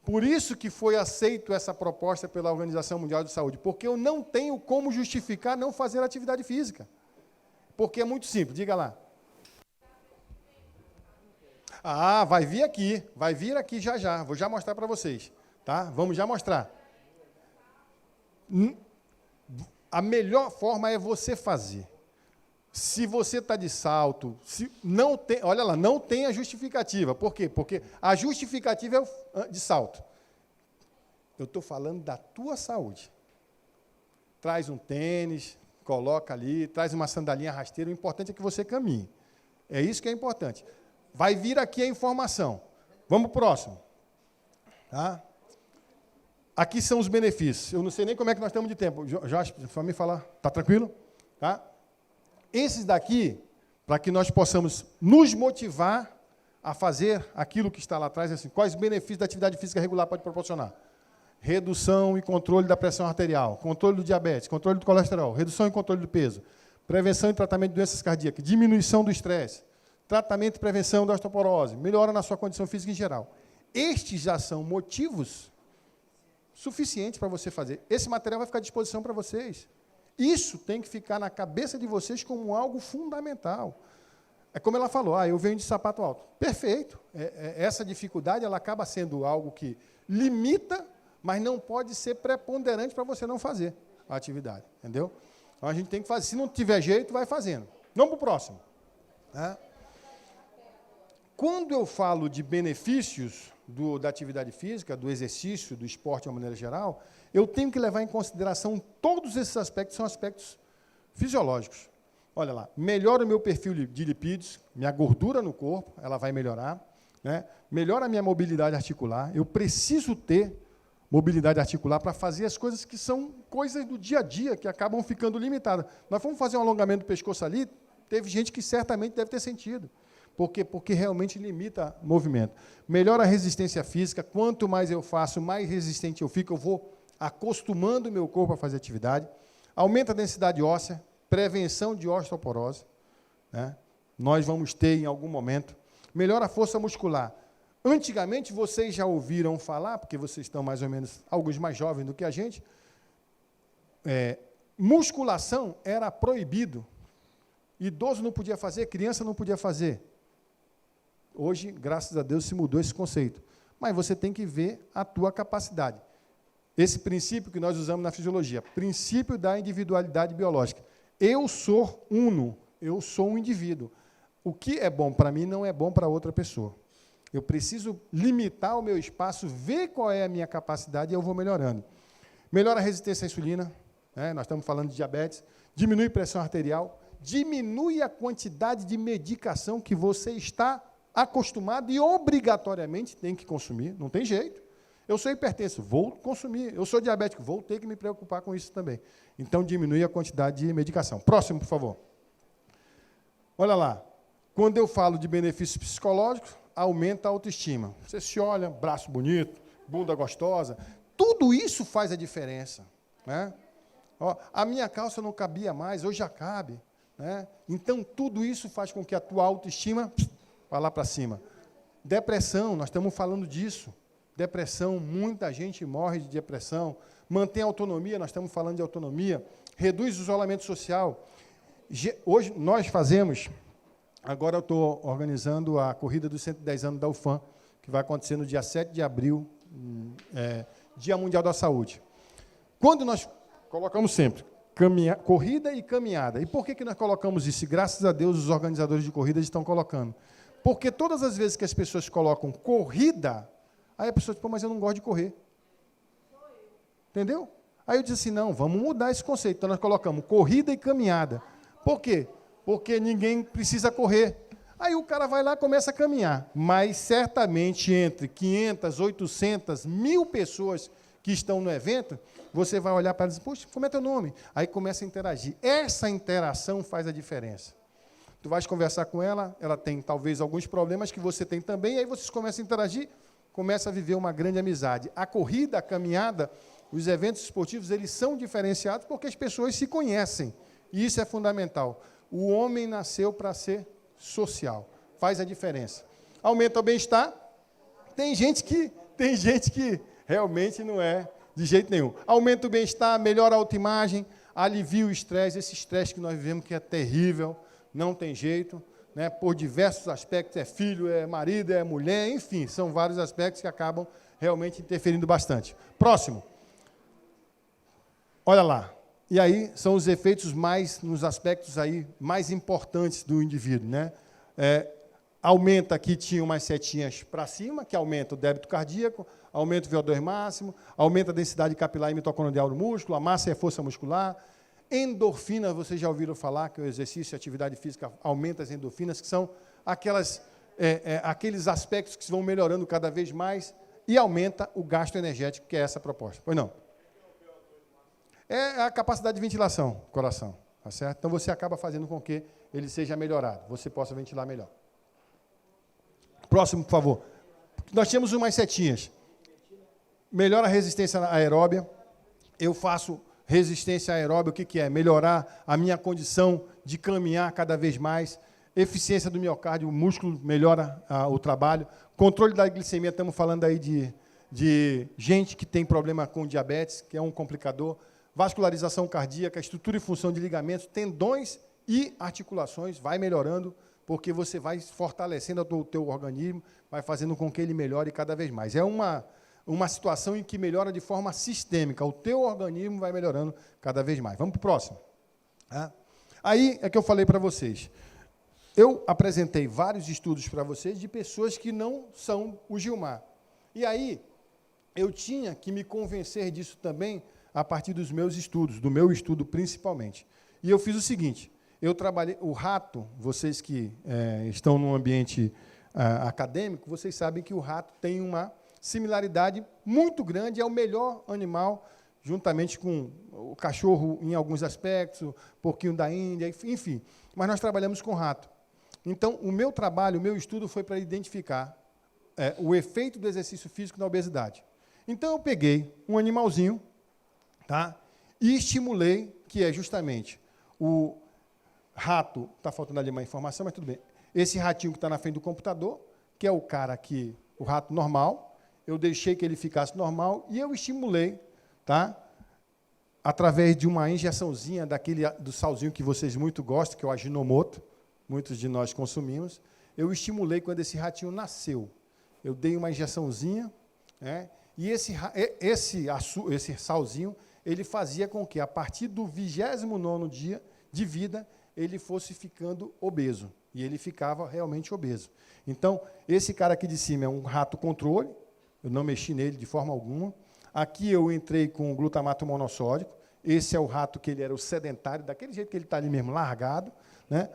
Por isso que foi aceito essa proposta pela Organização Mundial de Saúde, porque eu não tenho como justificar não fazer atividade física. Porque é muito simples, diga lá. Ah, vai vir aqui já já, vou já mostrar para vocês. Tá? Vamos já mostrar. A melhor forma é você fazer. Se você está de salto, não tem, olha lá, não tem a justificativa. Por quê? Porque a justificativa é de salto. Eu estou falando da tua saúde. Traz um tênis, coloca ali, traz uma sandalinha rasteira, o importante é que você caminhe. É isso que é importante. Vai vir aqui a informação. Vamos para o próximo. Tá? Aqui são os benefícios. Eu não sei nem como é que nós estamos de tempo. Jorge, só me falar. Está tranquilo? Tá? Esses daqui, para que nós possamos nos motivar a fazer aquilo que está lá atrás, assim, quais benefícios da atividade física regular pode proporcionar? redução e controle da pressão arterial, controle do diabetes, controle do colesterol, redução e controle do peso, prevenção e tratamento de doenças cardíacas, diminuição do estresse, tratamento e prevenção da osteoporose, melhora na sua condição física em geral. Estes já são motivos suficientes para você fazer. Esse material vai ficar à disposição para vocês. Isso tem que ficar na cabeça de vocês como algo fundamental. É como ela falou, eu venho de sapato alto. Perfeito. Essa dificuldade ela acaba sendo algo que limita, mas não pode ser preponderante para você não fazer a atividade. Entendeu? Então, a gente tem que fazer. Se não tiver jeito, vai fazendo. Vamos para o próximo. Quando eu falo de benefícios da atividade física, do exercício, do esporte de uma maneira geral, eu tenho que levar em consideração todos esses aspectos, são aspectos fisiológicos. Olha lá, melhora o meu perfil de lipídios, minha gordura no corpo, ela vai melhorar, né? Melhora a minha mobilidade articular, eu preciso ter mobilidade articular para fazer as coisas que são coisas do dia a dia, que acabam ficando limitadas. Nós fomos fazer um alongamento do pescoço ali, teve gente que certamente deve ter sentido. Porque realmente limita o movimento. Melhora a resistência física, quanto mais eu faço, mais resistente eu fico, eu vou acostumando o meu corpo a fazer atividade. Aumenta a densidade óssea, prevenção de osteoporose, né? Nós vamos ter em algum momento. Melhora a força muscular. Antigamente, vocês já ouviram falar, porque vocês estão mais ou menos, alguns mais jovens do que a gente, musculação era proibido. Idoso não podia fazer, criança não podia fazer. Hoje, graças a Deus, se mudou esse conceito. Mas você tem que ver a tua capacidade. Esse princípio que nós usamos na fisiologia, princípio da individualidade biológica. Eu sou uno, eu sou um indivíduo. O que é bom para mim não é bom para outra pessoa. Eu preciso limitar o meu espaço, ver qual é a minha capacidade e eu vou melhorando. Melhora a resistência à insulina, né? Nós estamos falando de diabetes, diminui a pressão arterial, diminui a quantidade de medicação que você está acostumado e obrigatoriamente tem que consumir, não tem jeito. Eu sou hipertenso, vou consumir. Eu sou diabético, vou ter que me preocupar com isso também. Então, diminui a quantidade de medicação. Próximo, por favor. Olha lá. Quando eu falo de benefícios psicológicos, aumenta a autoestima. Você se olha, braço bonito, bunda gostosa. Tudo isso faz a diferença, né? Ó, a minha calça não cabia mais, hoje já cabe, né? Então, tudo isso faz com que a tua autoestima vá lá para cima. Depressão, nós estamos falando disso. Depressão, muita gente morre de depressão. Mantém a autonomia, nós estamos falando de autonomia. Reduz o isolamento social. Hoje nós fazemos, agora eu estou organizando a corrida dos 110 anos da UFAM, que vai acontecer no dia 7 de abril, Dia Mundial da Saúde. Quando nós colocamos sempre corrida e caminhada. E por que nós colocamos isso? E, graças a Deus, os organizadores de corridas estão colocando. Porque todas as vezes que as pessoas colocam corrida, aí a pessoa diz, pô, mas eu não gosto de correr. Entendeu? Aí eu disse assim, não, vamos mudar esse conceito. Então, nós colocamos corrida e caminhada. Por quê? Porque ninguém precisa correr. Aí o cara vai lá e começa a caminhar. Mas, certamente, entre 500, 800, 1.000 pessoas que estão no evento, você vai olhar para ela e dizer, poxa, como é teu nome? Aí começa a interagir. Essa interação faz a diferença. Tu vais conversar com ela, ela tem talvez alguns problemas que você tem também, aí vocês começam a interagir, começa a viver uma grande amizade. A corrida, a caminhada, os eventos esportivos, eles são diferenciados porque as pessoas se conhecem. E isso é fundamental. O homem nasceu para ser social. Faz a diferença. Aumenta o bem-estar. Tem gente que realmente não é de jeito nenhum. Aumenta o bem-estar, melhora a autoimagem, alivia o estresse, esse estresse que nós vivemos que é terrível, não tem jeito, né? Por diversos aspectos, é filho, é marido, é mulher, enfim, são vários aspectos que acabam realmente interferindo bastante. Próximo. Olha lá. E aí são os efeitos nos aspectos aí mais importantes do indivíduo, né? Aumenta, aqui tinha umas setinhas para cima, que aumenta o débito cardíaco, aumenta o VO2 máximo, aumenta a densidade capilar e mitocondrial do músculo, a massa e a força muscular. Endorfina, vocês já ouviram falar que o exercício e a atividade física aumenta as endorfinas, que são aqueles aspectos que vão melhorando cada vez mais e aumenta o gasto energético, que é essa a proposta. Pois não? É a capacidade de ventilação do coração, tá certo? Então, você acaba fazendo com que ele seja melhorado, você possa ventilar melhor. Próximo, por favor. Nós tínhamos umas setinhas. melhora a resistência aeróbia. Eu faço resistência aeróbia, o que é? Melhorar a minha condição de caminhar cada vez mais. Eficiência do miocárdio, o músculo melhora o trabalho. Controle da glicemia, estamos falando aí de gente que tem problema com diabetes, que é um complicador. Vascularização cardíaca, estrutura e função de ligamentos, tendões e articulações, vai melhorando, porque você vai fortalecendo o teu organismo, vai fazendo com que ele melhore cada vez mais. É uma situação em que melhora de forma sistêmica, o teu organismo vai melhorando cada vez mais. Vamos para o próximo. Aí é que eu falei para vocês. Eu apresentei vários estudos para vocês de pessoas que não são o Gilmar. E aí, eu tinha que me convencer disso também a partir dos meus estudos, do meu estudo principalmente. E eu fiz o seguinte, eu trabalhei, o rato, vocês que estão num ambiente acadêmico, vocês sabem que o rato tem uma similaridade muito grande, é o melhor animal, juntamente com o cachorro em alguns aspectos, porquinho da Índia, enfim. Mas nós trabalhamos com rato. Então, o meu trabalho, o meu estudo foi para identificar o efeito do exercício físico na obesidade. Então, eu peguei um animalzinho, tá? E estimulei, que é justamente o rato, está faltando ali uma informação, mas tudo bem. Esse ratinho que está na frente do computador, que é o cara que, o rato normal, eu deixei que ele ficasse normal e eu estimulei, tá? Através de uma injeçãozinha do salzinho que vocês muito gostam, que é o Ajinomoto, muitos de nós consumimos, eu estimulei quando esse ratinho nasceu. Eu dei uma injeçãozinha, né? E esse salzinho, ele fazia com que, a partir do 29º dia de vida, ele fosse ficando obeso. E ele ficava realmente obeso. Então, esse cara aqui de cima é um rato controle, eu não mexi nele de forma alguma. Aqui eu entrei com glutamato monossódico, esse é o rato que ele era o sedentário, daquele jeito que ele está ali mesmo, largado, né?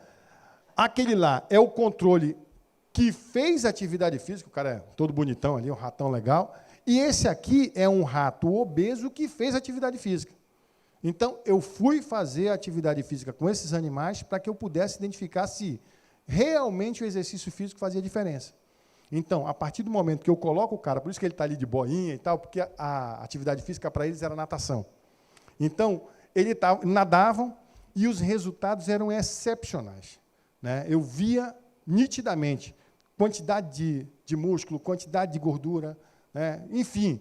Aquele lá é o controle que fez atividade física, o cara é todo bonitão ali, um ratão legal, e esse aqui é um rato obeso que fez atividade física. Então, eu fui fazer atividade física com esses animais para que eu pudesse identificar se realmente o exercício físico fazia diferença. Então, a partir do momento que eu coloco o cara, por isso que ele está ali de boinha e tal, porque a atividade física para eles era natação. Então, nadavam e os resultados eram excepcionais, né? Eu via nitidamente quantidade de músculo, quantidade de gordura, né? Enfim,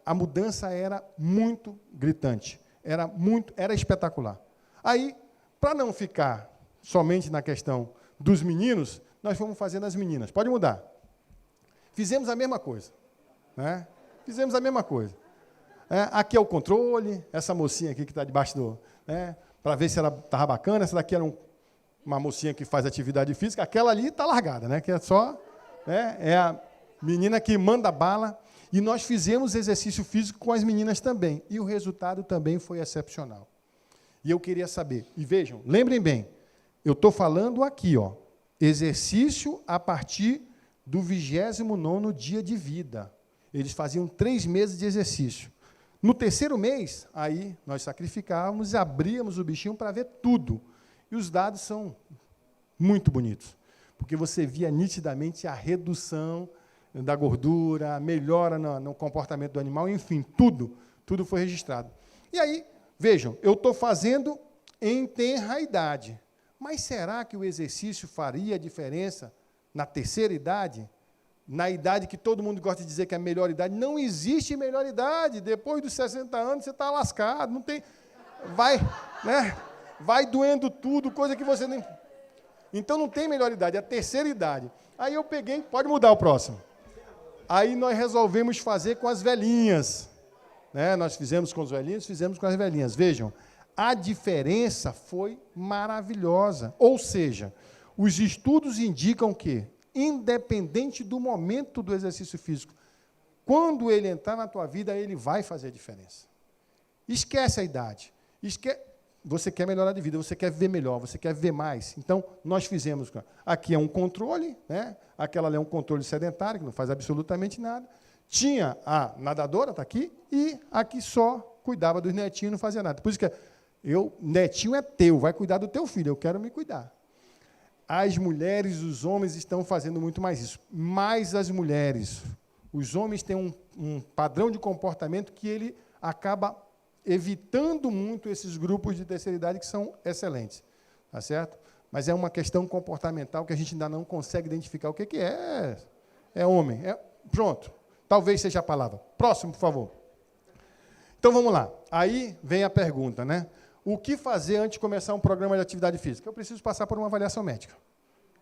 a mudança era muito gritante, era espetacular. Aí, para não ficar somente na questão dos meninos, nós fomos fazer nas meninas. Pode mudar. Fizemos a mesma coisa, né? Fizemos a mesma coisa. Aqui é o controle, essa mocinha aqui que está debaixo do... para ver se ela estava bacana, essa daqui era uma mocinha que faz atividade física, aquela ali está largada, né? Que é só... é a menina que manda bala, e nós fizemos exercício físico com as meninas também, e o resultado também foi excepcional. E eu queria saber, e vejam, lembrem bem, eu estou falando aqui, ó, exercício a partir do 29º dia de vida. Eles faziam 3 meses de exercício. No 3º mês, aí nós sacrificávamos e abríamos o bichinho para ver tudo. E os dados são muito bonitos, porque você via nitidamente a redução da gordura, a melhora no comportamento do animal, enfim, tudo foi registrado. E aí, vejam, eu estou fazendo em tenra idade, mas será que o exercício faria diferença na terceira idade? Na idade que todo mundo gosta de dizer que é a melhor idade? Não existe melhor idade. Depois dos 60 anos, você está lascado. Não tem... Vai doendo tudo, coisa que você nem... Então, não tem melhor idade, é a terceira idade. Aí eu peguei... Pode mudar o próximo. Aí nós resolvemos fazer com as velhinhas. Nós fizemos com os velhinhos, fizemos com as velhinhas. Vejam, a diferença foi maravilhosa. Ou seja, os estudos indicam que, independente do momento do exercício físico, quando ele entrar na tua vida, ele vai fazer a diferença. Esquece a idade. Você quer melhorar de vida, você quer viver melhor, você quer viver mais. Então, nós fizemos... Aqui é um controle, né? Aquela ali é um controle sedentário, que não faz absolutamente nada. Tinha a nadadora, está aqui, e aqui só cuidava dos netinhos, não fazia nada. Por isso que netinho é teu, vai cuidar do teu filho, eu quero me cuidar. As mulheres, os homens estão fazendo muito mais isso. Mais as mulheres. Os homens têm um padrão de comportamento que ele acaba evitando muito esses grupos de terceira idade que são excelentes, tá certo? Mas é uma questão comportamental que a gente ainda não consegue identificar o que é. É homem. Pronto. Talvez seja a palavra. Próximo, por favor. Então, vamos lá. Aí vem a pergunta, né? O que fazer antes de começar um programa de atividade física? Eu preciso passar por uma avaliação médica.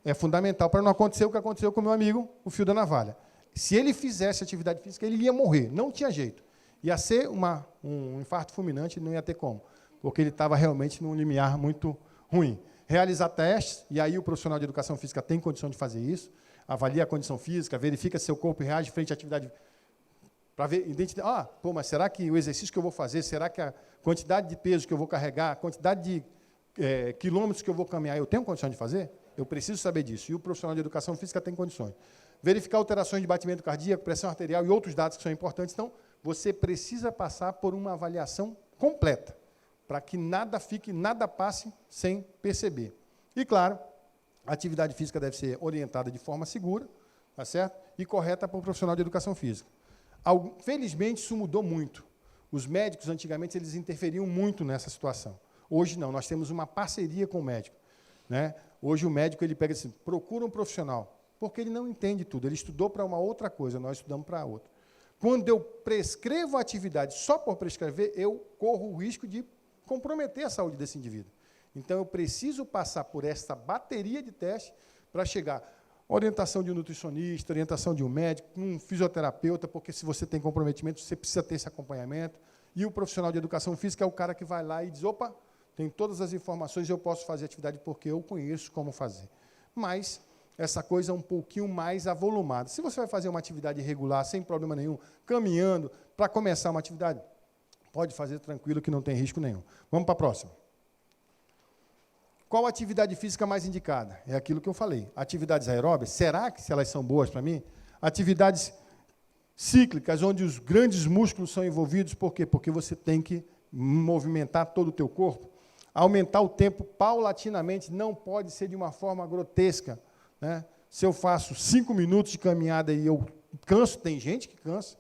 É fundamental para não acontecer o que aconteceu com o meu amigo, o fio da navalha. Se ele fizesse atividade física, ele ia morrer. Não tinha jeito. Ia ser um infarto fulminante, não ia ter como, porque ele estava realmente num limiar muito ruim. Realizar testes, e aí o profissional de educação física tem condição de fazer isso, avalia a condição física, verifica se seu corpo reage frente à atividade, para ver, identificar, mas será que o exercício que eu vou fazer, será que a quantidade de peso que eu vou carregar, a quantidade de quilômetros que eu vou caminhar, eu tenho condição de fazer? Eu preciso saber disso, e o profissional de educação física tem condições. Verificar alterações de batimento cardíaco, pressão arterial e outros dados que são importantes. Então, você precisa passar por uma avaliação completa, para que nada passe sem perceber. E, claro, a atividade física deve ser orientada de forma segura, tá certo? E correta para o profissional de educação física. Felizmente, isso mudou muito. Os médicos, antigamente, eles interferiam muito nessa situação. Hoje, não. Nós temos uma parceria com o médico, né? Hoje, o médico ele pega assim, procura um profissional, porque ele não entende tudo. Ele estudou para uma outra coisa, nós estudamos para outra. Quando eu prescrevo a atividade só por prescrever, eu corro o risco de comprometer a saúde desse indivíduo. Então, eu preciso passar por essa bateria de testes para chegar orientação de um nutricionista, orientação de um médico, um fisioterapeuta, porque se você tem comprometimento, você precisa ter esse acompanhamento. E o profissional de educação física é o cara que vai lá e diz, opa, tem todas as informações, eu posso fazer atividade porque eu conheço como fazer. Mas essa coisa é um pouquinho mais avolumada. Se você vai fazer uma atividade regular, sem problema nenhum, caminhando, para começar uma atividade, pode fazer tranquilo, que não tem risco nenhum. Vamos para a próxima. Qual a atividade física mais indicada? É aquilo que eu falei. Atividades aeróbicas, será que elas são boas para mim? Atividades cíclicas, onde os grandes músculos são envolvidos, por quê? Porque você tem que movimentar todo o teu corpo. Aumentar o tempo paulatinamente, não pode ser de uma forma grotesca, né? Se eu faço 5 minutos de caminhada e eu canso, tem gente que cansa.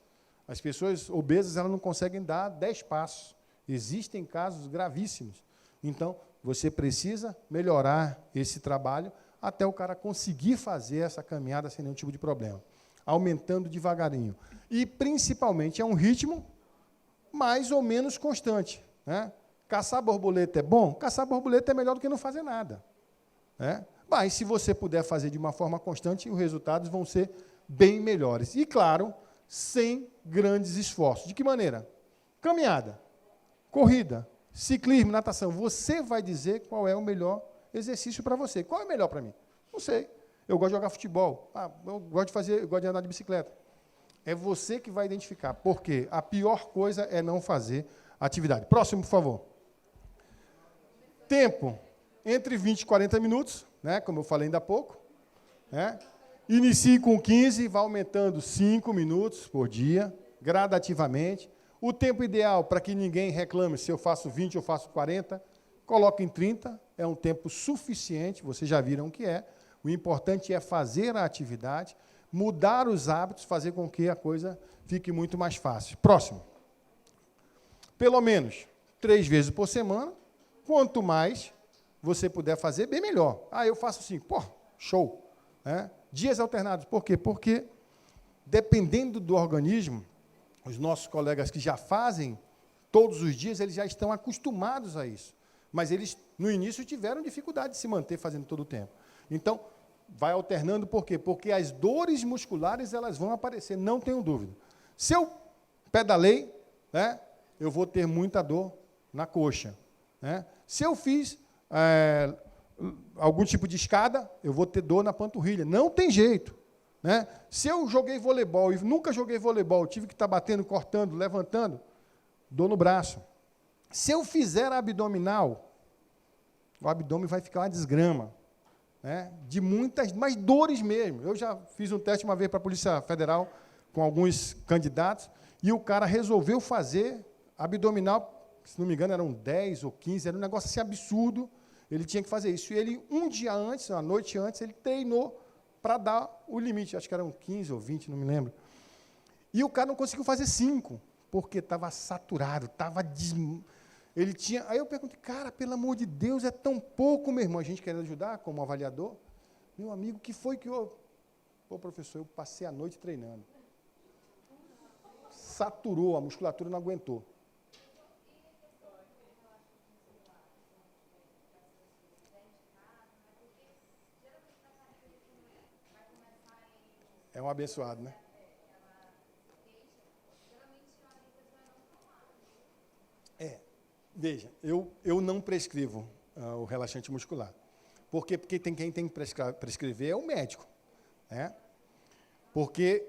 As pessoas obesas elas não conseguem dar 10 passos. Existem casos gravíssimos. Então, você precisa melhorar esse trabalho até o cara conseguir fazer essa caminhada sem nenhum tipo de problema. Aumentando devagarinho. E, principalmente, é um ritmo mais ou menos constante, né? Caçar borboleta é bom? Caçar borboleta é melhor do que não fazer nada, né? Mas, se você puder fazer de uma forma constante, os resultados vão ser bem melhores. E, claro, sem grandes esforços. De que maneira? Caminhada, corrida, ciclismo, natação. Você vai dizer qual é o melhor exercício para você. Qual é o melhor para mim? Não sei. Eu gosto de jogar futebol. Eu gosto de andar de bicicleta. É você que vai identificar. Porque a pior coisa é não fazer atividade. Próximo, por favor. Tempo. Entre 20 e 40 minutos, né, como eu falei ainda há pouco. Né? Inicie com 15, vai aumentando 5 minutos por dia, gradativamente. O tempo ideal, para que ninguém reclame se eu faço 20 ou faço 40, coloque em 30, é um tempo suficiente, vocês já viram o que é. O importante é fazer a atividade, mudar os hábitos, fazer com que a coisa fique muito mais fácil. Próximo. Pelo menos 3 vezes por semana, quanto mais você puder fazer, bem melhor. Eu faço 5, show. Né? Dias alternados, por quê? Porque, dependendo do organismo, os nossos colegas que já fazem todos os dias, eles já estão acostumados a isso. Mas eles, no início, tiveram dificuldade de se manter fazendo todo o tempo. Então, vai alternando, por quê? Porque as dores musculares elas vão aparecer, não tenho dúvida. Se eu pedalei, né, eu vou ter muita dor na coxa. Né? Se eu fiz algum tipo de escada, eu vou ter dor na panturrilha. Não tem jeito. Né? Se eu joguei voleibol e nunca joguei voleibol, tive que estar batendo, cortando, levantando, dor no braço. Se eu fizer abdominal, o abdômen vai ficar uma desgrama. Né? De muitas, mas dores mesmo. Eu já fiz um teste uma vez para a Polícia Federal com alguns candidatos e o cara resolveu fazer abdominal, se não me engano eram 10 ou 15, era um negócio assim absurdo, ele tinha que fazer isso. E ele, um dia antes, uma noite antes, ele treinou para dar o limite, acho que eram 15 ou 20, não me lembro. E o cara não conseguiu fazer 5, porque estava saturado, ele tinha... Aí eu perguntei, cara, pelo amor de Deus, é tão pouco, meu irmão. A gente querendo ajudar como avaliador. Meu amigo, o que foi que eu... Pô, professor, eu passei a noite treinando. Saturou, a musculatura não aguentou. É um abençoado, né? Veja, eu não prescrevo o relaxante muscular. Por quê? Porque quem tem que prescrever é o médico. Né? Porque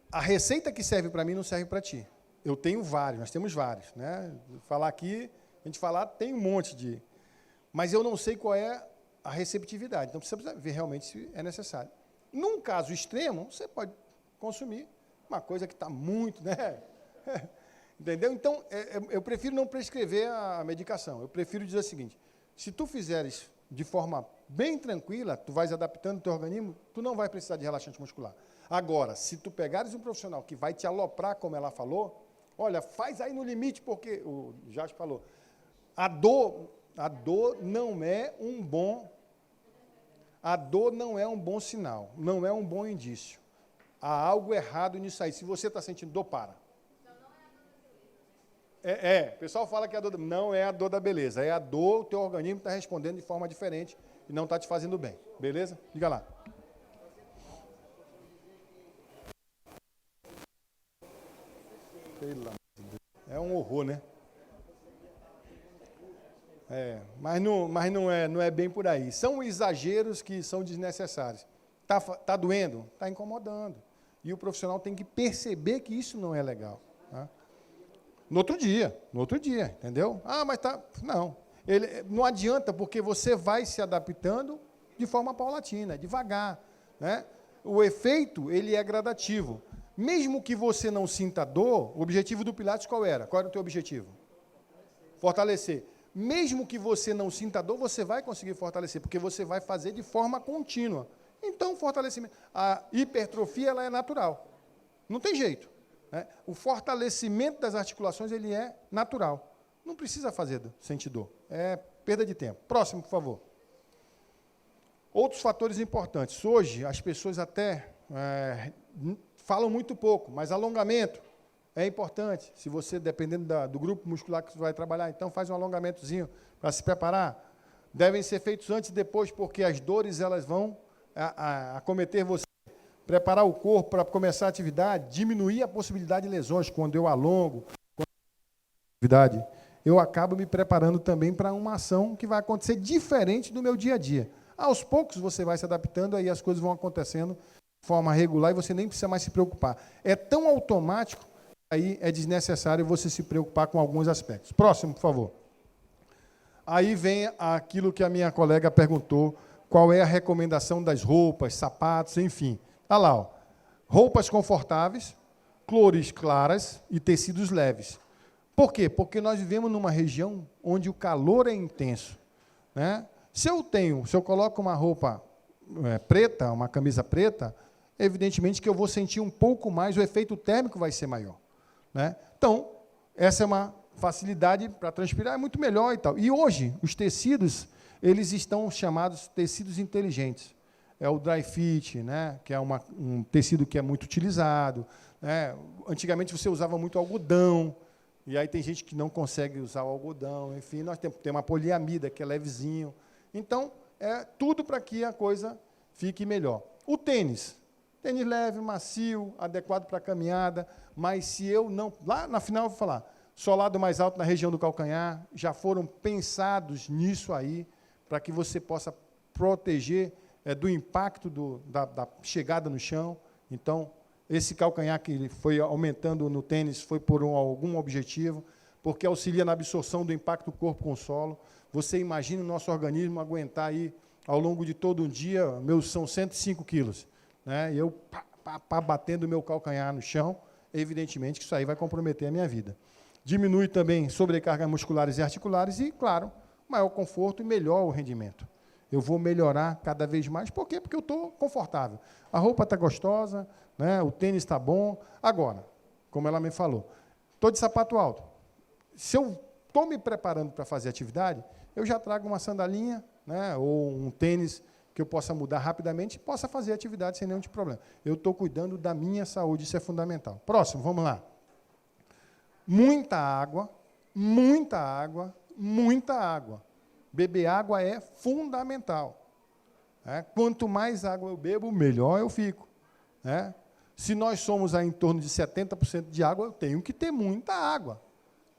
a receita que serve para mim não serve para ti. Eu tenho vários, nós temos vários. Né? Falar aqui, a gente falar, tem um monte de... Mas eu não sei qual é a receptividade. Então, precisa ver realmente se é necessário. Num caso extremo, você pode consumir uma coisa que está muito... Né? Entendeu? Então, eu prefiro não prescrever a medicação. Eu prefiro dizer o seguinte, se tu fizeres de forma bem tranquila, tu vais adaptando o teu organismo, tu não vai precisar de relaxante muscular. Agora, se tu pegares um profissional que vai te aloprar, como ela falou, olha, faz aí no limite, porque o Jasper falou, a dor não é um bom... A dor não é um bom sinal, não é um bom indício. Há algo errado nisso aí. Se você está sentindo dor, para. O pessoal fala que a dor não é a dor da beleza, é a dor, o teu organismo está respondendo de forma diferente e não está te fazendo bem. Beleza? Diga lá. É um horror, né? Mas não é bem por aí. São exageros que são desnecessários. Tá doendo? Está incomodando. E o profissional tem que perceber que isso não é legal. Tá? No outro dia, entendeu? Mas tá... Não. Não adianta, porque você vai se adaptando de forma paulatina, devagar. Né? O efeito, ele é gradativo. Mesmo que você não sinta dor, o objetivo do Pilates qual era? Qual era o teu objetivo? Fortalecer. Mesmo que você não sinta dor, você vai conseguir fortalecer, porque você vai fazer de forma contínua. Então, fortalecimento... A hipertrofia, ela é natural. Não tem jeito. Né? O fortalecimento das articulações, ele é natural. Não precisa sentir dor. É perda de tempo. Próximo, por favor. Outros fatores importantes. Hoje, as pessoas até falam muito pouco, mas alongamento é importante. Se você, dependendo do grupo muscular que você vai trabalhar, então faz um alongamentozinho para se preparar. Devem ser feitos antes e depois, porque as dores elas vão acometer você. Preparar o corpo para começar a atividade, diminuir a possibilidade de lesões. Quando eu alongo, eu acabo me preparando também para uma ação que vai acontecer diferente do meu dia a dia. Aos poucos você vai se adaptando, aí as coisas vão acontecendo de forma regular e você nem precisa mais se preocupar. É tão automático, aí é desnecessário você se preocupar com alguns aspectos. Próximo, por favor. Aí vem aquilo que a minha colega perguntou, qual é a recomendação das roupas, sapatos, enfim. Olha lá, ó. Roupas confortáveis, cores claras e tecidos leves. Por quê? Porque nós vivemos numa região onde o calor é intenso. Né? Se eu coloco uma roupa preta, uma camisa preta, evidentemente que eu vou sentir um pouco mais, o efeito térmico vai ser maior. Né? Então, essa é uma facilidade para transpirar, é muito melhor e tal. E hoje, os tecidos, eles estão chamados tecidos inteligentes. É o dry fit, né? Que é um tecido que é muito utilizado. Né? Antigamente você usava muito algodão, e aí tem gente que não consegue usar o algodão. Enfim, nós temos uma poliamida, que é levezinho. Então, é tudo para que a coisa fique melhor. O tênis leve, macio, adequado para a caminhada, mas se eu não... Lá na final eu vou falar, solado mais alto na região do calcanhar, já foram pensados nisso aí, para que você possa proteger do impacto da chegada no chão. Então, esse calcanhar que ele foi aumentando no tênis foi por algum objetivo, porque auxilia na absorção do impacto do corpo com o solo. Você imagina o nosso organismo aguentar aí, ao longo de todo um dia, são 105 quilos. Né? E eu batendo o meu calcanhar no chão, evidentemente que isso aí vai comprometer a minha vida. Diminui também sobrecargas musculares e articulares e, claro, maior conforto e melhor o rendimento. Eu vou melhorar cada vez mais. Por quê? Porque eu estou confortável. A roupa está gostosa, né? O tênis está bom. Agora, como ela me falou. Estou de sapato alto. Se eu estou me preparando para fazer atividade, eu já trago uma sandalinha, né, ou um tênis que eu possa mudar rapidamente e possa fazer atividade sem nenhum tipo de problema. Eu estou cuidando da minha saúde, isso é fundamental. Próximo, vamos lá. Muita água, muita água, muita água. Beber água é fundamental. Quanto mais água eu bebo, melhor eu fico. Se nós somos em torno de 70% de água, eu tenho que ter muita água.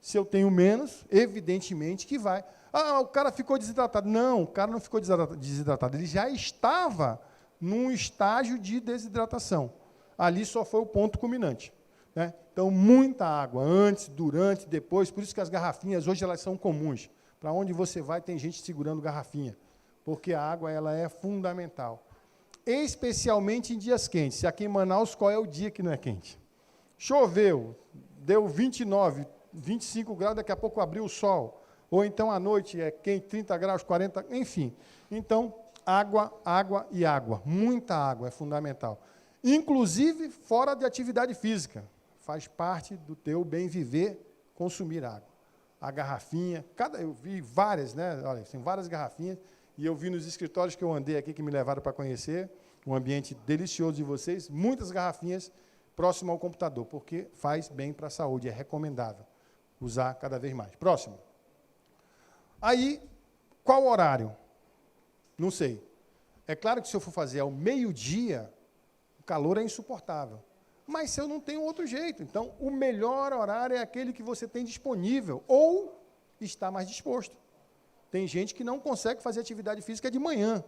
Se eu tenho menos, evidentemente que vai. Ah, o cara ficou desidratado. Não, o cara não ficou desidratado. Ele já estava num estágio de desidratação. Ali só foi o ponto culminante. Então, muita água, antes, durante, depois. Por isso que as garrafinhas, hoje, elas são comuns. Para onde você vai, tem gente segurando garrafinha. Porque a água ela é fundamental. Especialmente em dias quentes. Aqui em Manaus, qual é o dia que não é quente? Choveu, deu 29, 25 graus, daqui a pouco abriu o sol. Ou então, à noite, é quente, 30 graus, 40, enfim. Então, água, água e água. Muita água é fundamental. Inclusive, fora de atividade física. Faz parte do teu bem viver consumir água. A garrafinha, eu vi várias, né? Olha, tem várias garrafinhas, e eu vi nos escritórios que eu andei aqui, que me levaram para conhecer, um ambiente delicioso de vocês, muitas garrafinhas próximo ao computador, porque faz bem para a saúde, é recomendável usar cada vez mais. Próximo. Aí, qual o horário? Não sei. É claro que se eu for fazer ao meio-dia, o calor é insuportável. Mas se eu não tenho outro jeito, então o melhor horário é aquele que você tem disponível ou está mais disposto. Tem gente que não consegue fazer atividade física de manhã,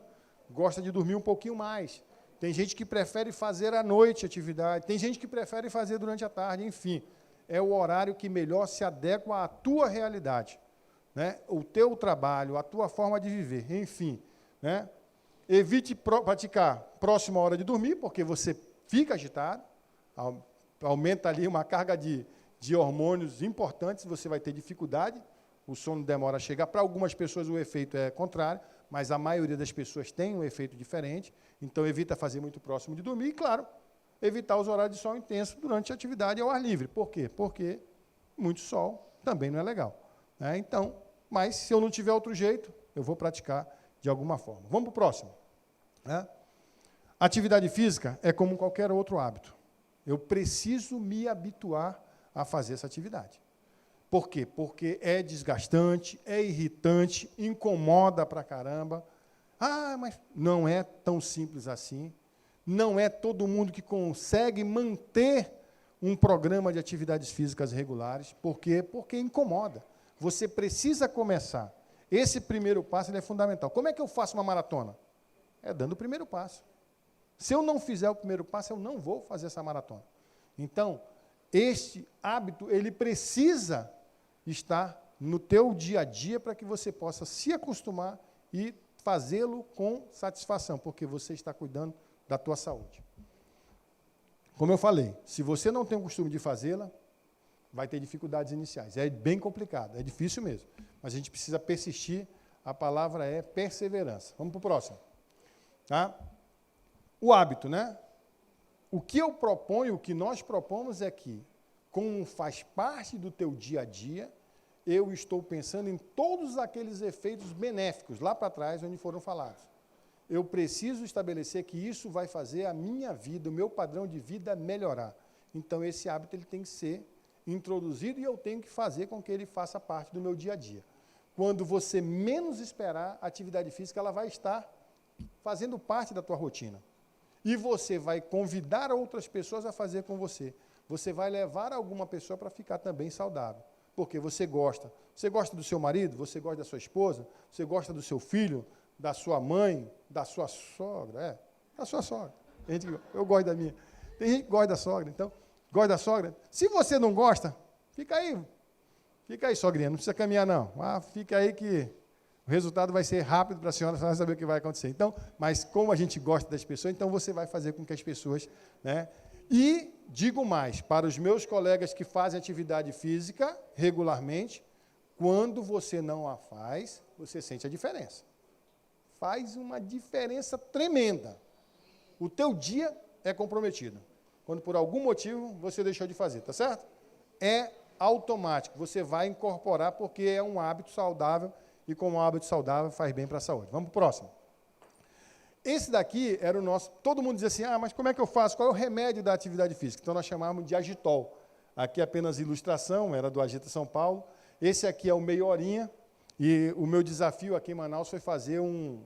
gosta de dormir um pouquinho mais. Tem gente que prefere fazer à noite atividade, tem gente que prefere fazer durante a tarde, enfim. É o horário que melhor se adequa à tua realidade, né? O teu trabalho, a tua forma de viver, enfim. Né? Evite praticar próximo à hora de dormir, porque você fica agitado, aumenta ali uma carga de hormônios importantes, você vai ter dificuldade, o sono demora a chegar. Para algumas pessoas o efeito é contrário, mas a maioria das pessoas tem um efeito diferente, então evita fazer muito próximo de dormir e, claro, evitar os horários de sol intenso durante a atividade ao ar livre. Por quê? Porque muito sol também não é legal. Né? Então, mas se eu não tiver outro jeito, eu vou praticar de alguma forma. Vamos para o próximo. Né? Atividade física é como qualquer outro hábito. Eu preciso me habituar a fazer essa atividade. Por quê? Porque é desgastante, é irritante, incomoda pra caramba. Ah, mas não é tão simples assim. Não é todo mundo que consegue manter um programa de atividades físicas regulares. Por quê? Porque incomoda. Você precisa começar. Esse primeiro passo ele é fundamental. Como é que eu faço uma maratona? É dando o primeiro passo. Se eu não fizer o primeiro passo, eu não vou fazer essa maratona. Então, este hábito, ele precisa estar no teu dia a dia para que você possa se acostumar e fazê-lo com satisfação, porque você está cuidando da tua saúde. Como eu falei, se você não tem o costume de fazê-la, vai ter dificuldades iniciais. É bem complicado, é difícil mesmo. Mas a gente precisa persistir, a palavra é perseverança. Vamos para o próximo. Tá? O hábito, né? O que eu proponho, o que nós propomos é que, como faz parte do teu dia a dia, eu estou pensando em todos aqueles efeitos benéficos, lá para trás, onde foram falados. Eu preciso estabelecer que isso vai fazer a minha vida, o meu padrão de vida melhorar. Então, esse hábito ele tem que ser introduzido e eu tenho que fazer com que ele faça parte do meu dia a dia. Quando você menos esperar, a atividade física ela vai estar fazendo parte da tua rotina. E você vai convidar outras pessoas a fazer com você. Você vai levar alguma pessoa para ficar também saudável. Porque você gosta. Você gosta do seu marido, você gosta da sua esposa, você gosta do seu filho, da sua mãe, da sua sogra. Da sua sogra. Eu gosto da minha. Tem gente que gosta da sogra, então, gosta da sogra. Se você não gosta, fica aí, sogrinha, não precisa caminhar, não. Fica aí que o resultado vai ser rápido para a senhora vai saber o que vai acontecer. Então, mas como a gente gosta das pessoas, então você vai fazer com que as pessoas... Né? E digo mais, para os meus colegas que fazem atividade física regularmente, quando você não a faz, você sente a diferença. Faz uma diferença tremenda. O teu dia é comprometido. quando por algum motivo você deixou de fazer, tá certo? É automático, você vai incorporar porque é um hábito saudável e como um hábito saudável faz bem para a saúde. Vamos para o próximo. Esse daqui era o nosso, todo mundo dizia assim, mas como é que eu faço? Qual é o remédio da atividade física? Então nós chamávamos de Agitol. Aqui apenas ilustração, era do Agita São Paulo. Esse aqui é o Meia Horinha, e o meu desafio aqui em Manaus foi fazer um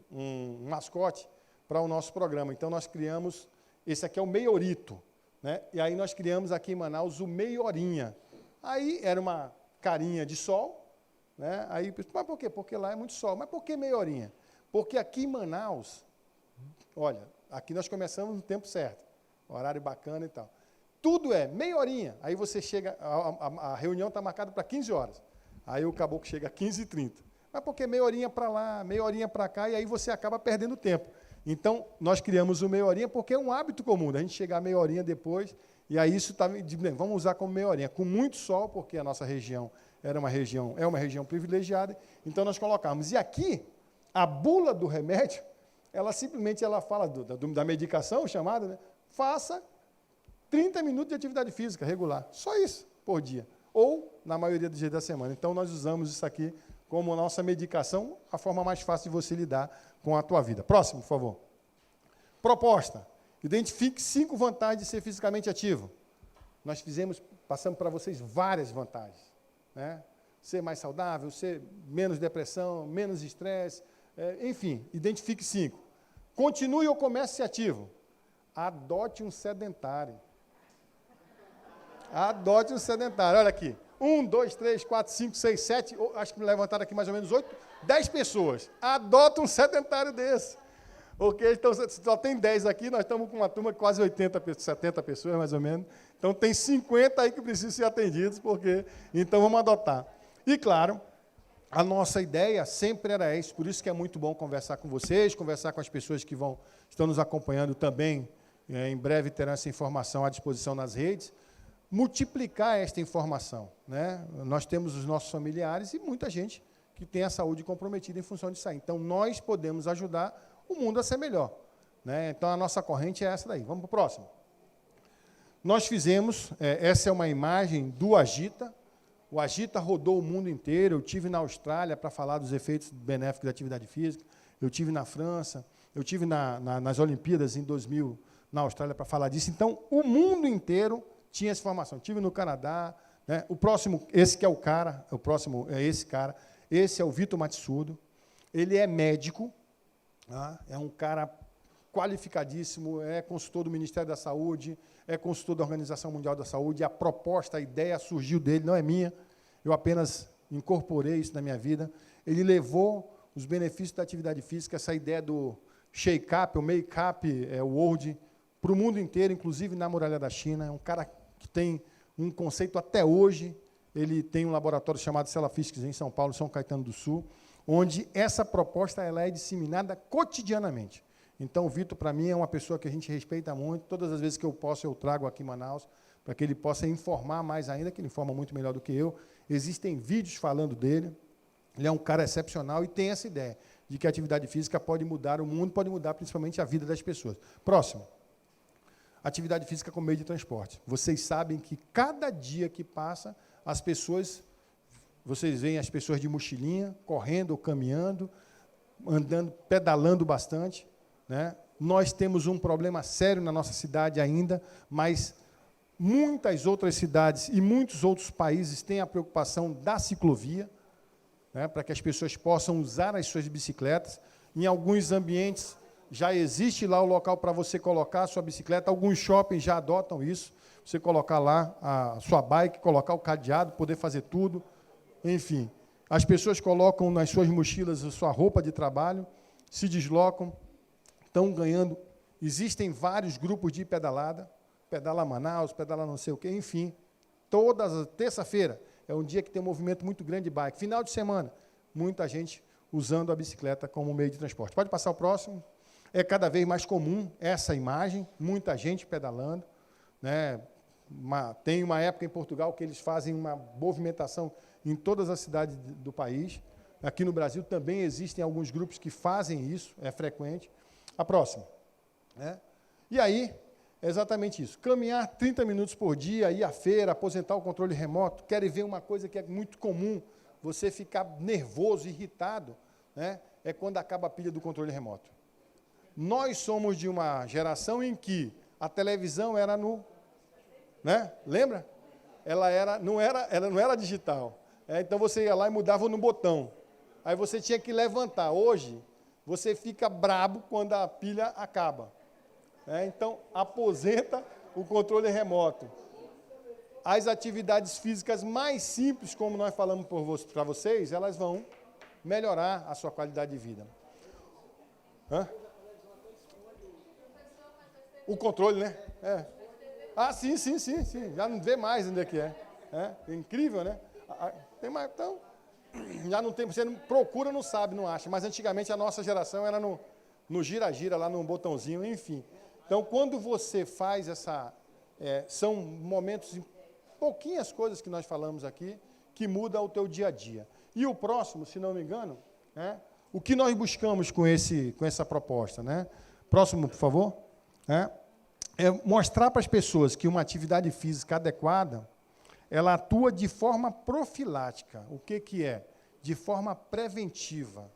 mascote para o nosso programa. Então nós criamos, esse aqui é o Meiorito, né? E aí nós criamos aqui em Manaus o Meia Horinha. Aí era uma carinha de sol, né? Aí, mas por quê? Porque lá é muito sol. Mas por que meia horinha? Porque aqui em Manaus, olha, aqui nós começamos no tempo certo, horário bacana e tal. Tudo é meia horinha. Aí você chega, a reunião está marcada para 15 horas. Aí o caboclo chega a 15h30. Mas por que meia horinha para lá, meia horinha para cá, e aí você acaba perdendo tempo. Então, nós criamos o meia horinha porque é um hábito comum, a gente chegar meia horinha depois. E aí isso está, vamos usar como meia horinha, com muito sol, porque a nossa região é uma região privilegiada, então nós colocamos. E aqui, a bula do remédio, ela simplesmente fala da medicação chamada, né? Faça 30 minutos de atividade física regular, só isso por dia, ou na maioria dos dias da semana. Então nós usamos isso aqui como nossa medicação, a forma mais fácil de você lidar com a tua vida. Próximo, por favor. Proposta. Identifique 5 vantagens de ser fisicamente ativo. Nós passamos para vocês várias vantagens, né? Ser mais saudável, ser menos depressão, menos estresse, enfim, identifique 5. Continue ou comece a ser ativo. Adote um sedentário. Adote um sedentário. Olha aqui. 1, 2, 3, 4, 5, 6, 7, acho que me levantaram aqui mais ou menos 8, 10 pessoas. Adota um sedentário desse. Porque então, só tem 10 aqui, nós estamos com uma turma de quase 80, 70 pessoas, mais ou menos. Então, tem 50 aí que precisam ser atendidos, então vamos adotar. E, claro, a nossa ideia sempre era isso, por isso que é muito bom conversar com vocês, conversar com as pessoas que estão nos acompanhando também, em breve terão essa informação à disposição nas redes, multiplicar esta informação, né? Nós temos os nossos familiares e muita gente que tem a saúde comprometida em função disso aí. Então, nós podemos ajudar o mundo a ser melhor, né? Então, a nossa corrente é essa daí. Vamos para o próximo. Nós fizemos, essa é uma imagem do Agita. O Agita rodou o mundo inteiro. Eu tive na Austrália para falar dos efeitos benéficos da atividade física. Eu tive na França. Eu tive nas Olimpíadas em 2000 na Austrália para falar disso. Então, o mundo inteiro tinha essa informação. Tive no Canadá, né? O próximo, esse que é o cara, o próximo é esse cara. Esse é o Vitor Matsudo. Ele é médico. É um cara qualificadíssimo, é consultor do Ministério da Saúde, é consultor da Organização Mundial da Saúde. A proposta, a ideia surgiu dele, não é minha, eu apenas incorporei isso na minha vida. Ele levou os benefícios da atividade física, essa ideia do shake-up, o make-up, o world, para o mundo inteiro, inclusive na Muralha da China. É um cara que tem um conceito até hoje. Ele tem um laboratório chamado Cella Physics em São Paulo, São Caetano do Sul, onde essa proposta ela é disseminada cotidianamente. Então, o Vitor, para mim, é uma pessoa que a gente respeita muito. Todas as vezes que eu posso, eu trago aqui em Manaus, para que ele possa informar mais ainda, que ele informa muito melhor do que eu. Existem vídeos falando dele. Ele é um cara excepcional e tem essa ideia de que a atividade física pode mudar o mundo, pode mudar principalmente a vida das pessoas. Próximo. Atividade física como meio de transporte. Vocês sabem que cada dia que passa, as pessoas... Vocês veem as pessoas de mochilinha, correndo ou caminhando, andando, pedalando bastante, né? Nós temos um problema sério na nossa cidade ainda, mas muitas outras cidades e muitos outros países têm a preocupação da ciclovia, né, para que as pessoas possam usar as suas bicicletas. Em alguns ambientes já existe lá o local para você colocar a sua bicicleta, alguns shoppings já adotam isso, você colocar lá a sua bike, colocar o cadeado, poder fazer tudo. Enfim, as pessoas colocam nas suas mochilas a sua roupa de trabalho, se deslocam, estão ganhando. Existem vários grupos de pedalada, pedala Manaus, pedala não sei o quê, enfim. Toda terça-feira é um dia que tem um movimento muito grande de bike. Final de semana, muita gente usando a bicicleta como meio de transporte. Pode passar o próximo. É cada vez mais comum essa imagem, muita gente pedalando, né? Tem uma época em Portugal que eles fazem uma movimentação em todas as cidades do país. Aqui no Brasil também existem alguns grupos que fazem isso, é frequente. A próxima. Né? E aí, É exatamente isso. Caminhar 30 minutos por dia, ir à feira, aposentar o controle remoto. Querem ver uma coisa que é muito comum, você ficar nervoso, irritado, né? É quando acaba a pilha do controle remoto. Nós somos de uma geração em que a televisão era no... Né? Lembra? Ela não era digital. Então você ia lá e mudava no botão. Aí você tinha que levantar. Hoje, você fica brabo quando a pilha acaba. Então, aposenta o controle remoto. As atividades físicas mais simples, como nós falamos para vocês, elas vão melhorar a sua qualidade de vida. O controle, né? Sim. Já não vê mais onde é que é. É incrível, né? Tem mais, então, já não tem, você não procura, não sabe, não acha. Mas antigamente a nossa geração era no gira-gira, lá no botãozinho, enfim. Então, quando você faz são momentos, pouquinhas coisas que nós falamos aqui, que mudam o teu dia a dia. E o próximo, se não me engano, o que nós buscamos com essa proposta, né? Próximo, por favor. É mostrar para as pessoas que uma atividade física adequada, ela atua de forma profilática. O que é? De forma preventiva.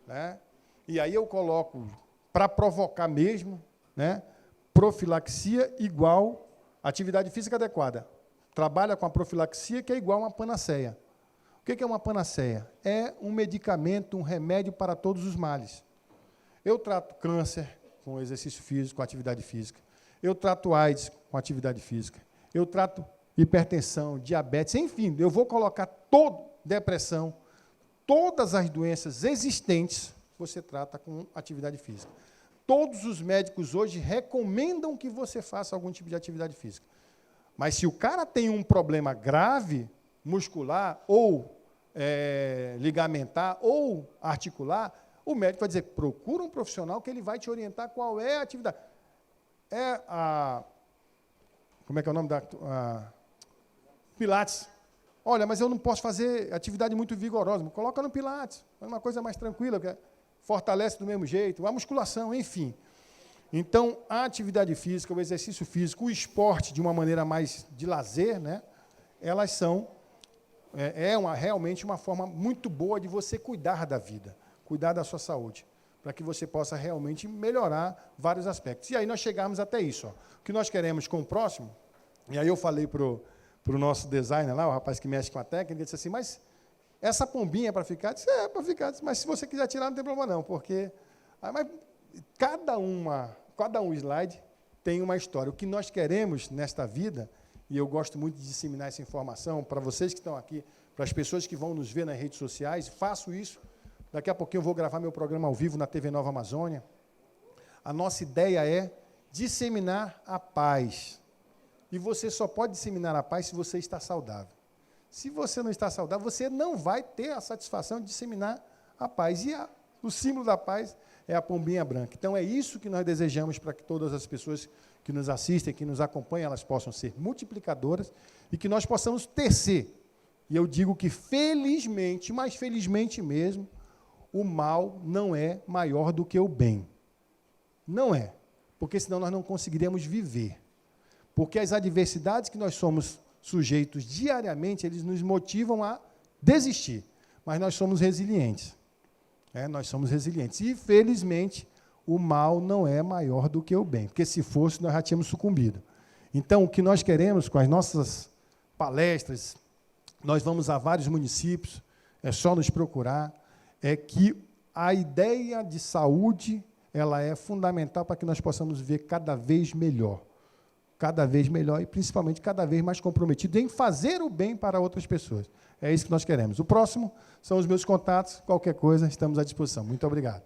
Né? E aí eu coloco, para provocar mesmo, né? Profilaxia igual atividade física adequada. Trabalha com a profilaxia, que é igual a uma panaceia. O que é uma panaceia? É um medicamento, um remédio para todos os males. Eu trato câncer com exercício físico, com atividade física. Eu trato AIDS com atividade física. Eu trato hipertensão, diabetes, enfim, eu vou colocar depressão, todas as doenças existentes, você trata com atividade física. Todos os médicos hoje recomendam que você faça algum tipo de atividade física. Mas se o cara tem um problema grave, muscular, ou ligamentar, ou articular, o médico vai dizer, procura um profissional que ele vai te orientar qual é a atividade. Como é que é o nome da... Pilates. Olha, mas eu não posso fazer atividade muito vigorosa. Coloca no Pilates, é uma coisa mais tranquila, que fortalece do mesmo jeito, a musculação, enfim. Então, a atividade física, o exercício físico, o esporte, de uma maneira mais de lazer, né, elas são realmente uma forma muito boa de você cuidar da vida, cuidar da sua saúde, para que você possa realmente melhorar vários aspectos. E aí nós chegamos até isso. O que nós queremos com o próximo, e aí eu falei para o nosso designer lá, o rapaz que mexe com a técnica, ele disse assim, mas essa pombinha é para ficar? Eu disse, é para ficar. Disse, mas se você quiser tirar, não tem problema não, porque mas cada um slide tem uma história. O que nós queremos nesta vida, e eu gosto muito de disseminar essa informação para vocês que estão aqui, para as pessoas que vão nos ver nas redes sociais, faço isso. Daqui a pouquinho eu vou gravar meu programa ao vivo na TV Nova Amazônia. A nossa ideia é disseminar a paz. E você só pode disseminar a paz se você está saudável. Se você não está saudável, você não vai ter a satisfação de disseminar a paz. E o símbolo da paz é a pombinha branca. Então, é isso que nós desejamos para que todas as pessoas que nos assistem, que nos acompanham, elas possam ser multiplicadoras e que nós possamos tecer. E eu digo que, felizmente, mas felizmente mesmo, o mal não é maior do que o bem. Não é. Porque senão nós não conseguiríamos viver. Porque as adversidades que nós somos sujeitos diariamente, eles nos motivam a desistir. Mas nós somos resilientes. Nós somos resilientes. E, felizmente, o mal não é maior do que o bem. Porque, se fosse, nós já tínhamos sucumbido. Então, o que nós queremos com as nossas palestras, nós vamos a vários municípios, é só nos procurar, é que a ideia de saúde, ela é fundamental para que nós possamos viver cada vez melhor e, principalmente, cada vez mais comprometido em fazer o bem para outras pessoas. É isso que nós queremos. O próximo são os meus contatos. Qualquer coisa, estamos à disposição. Muito obrigado.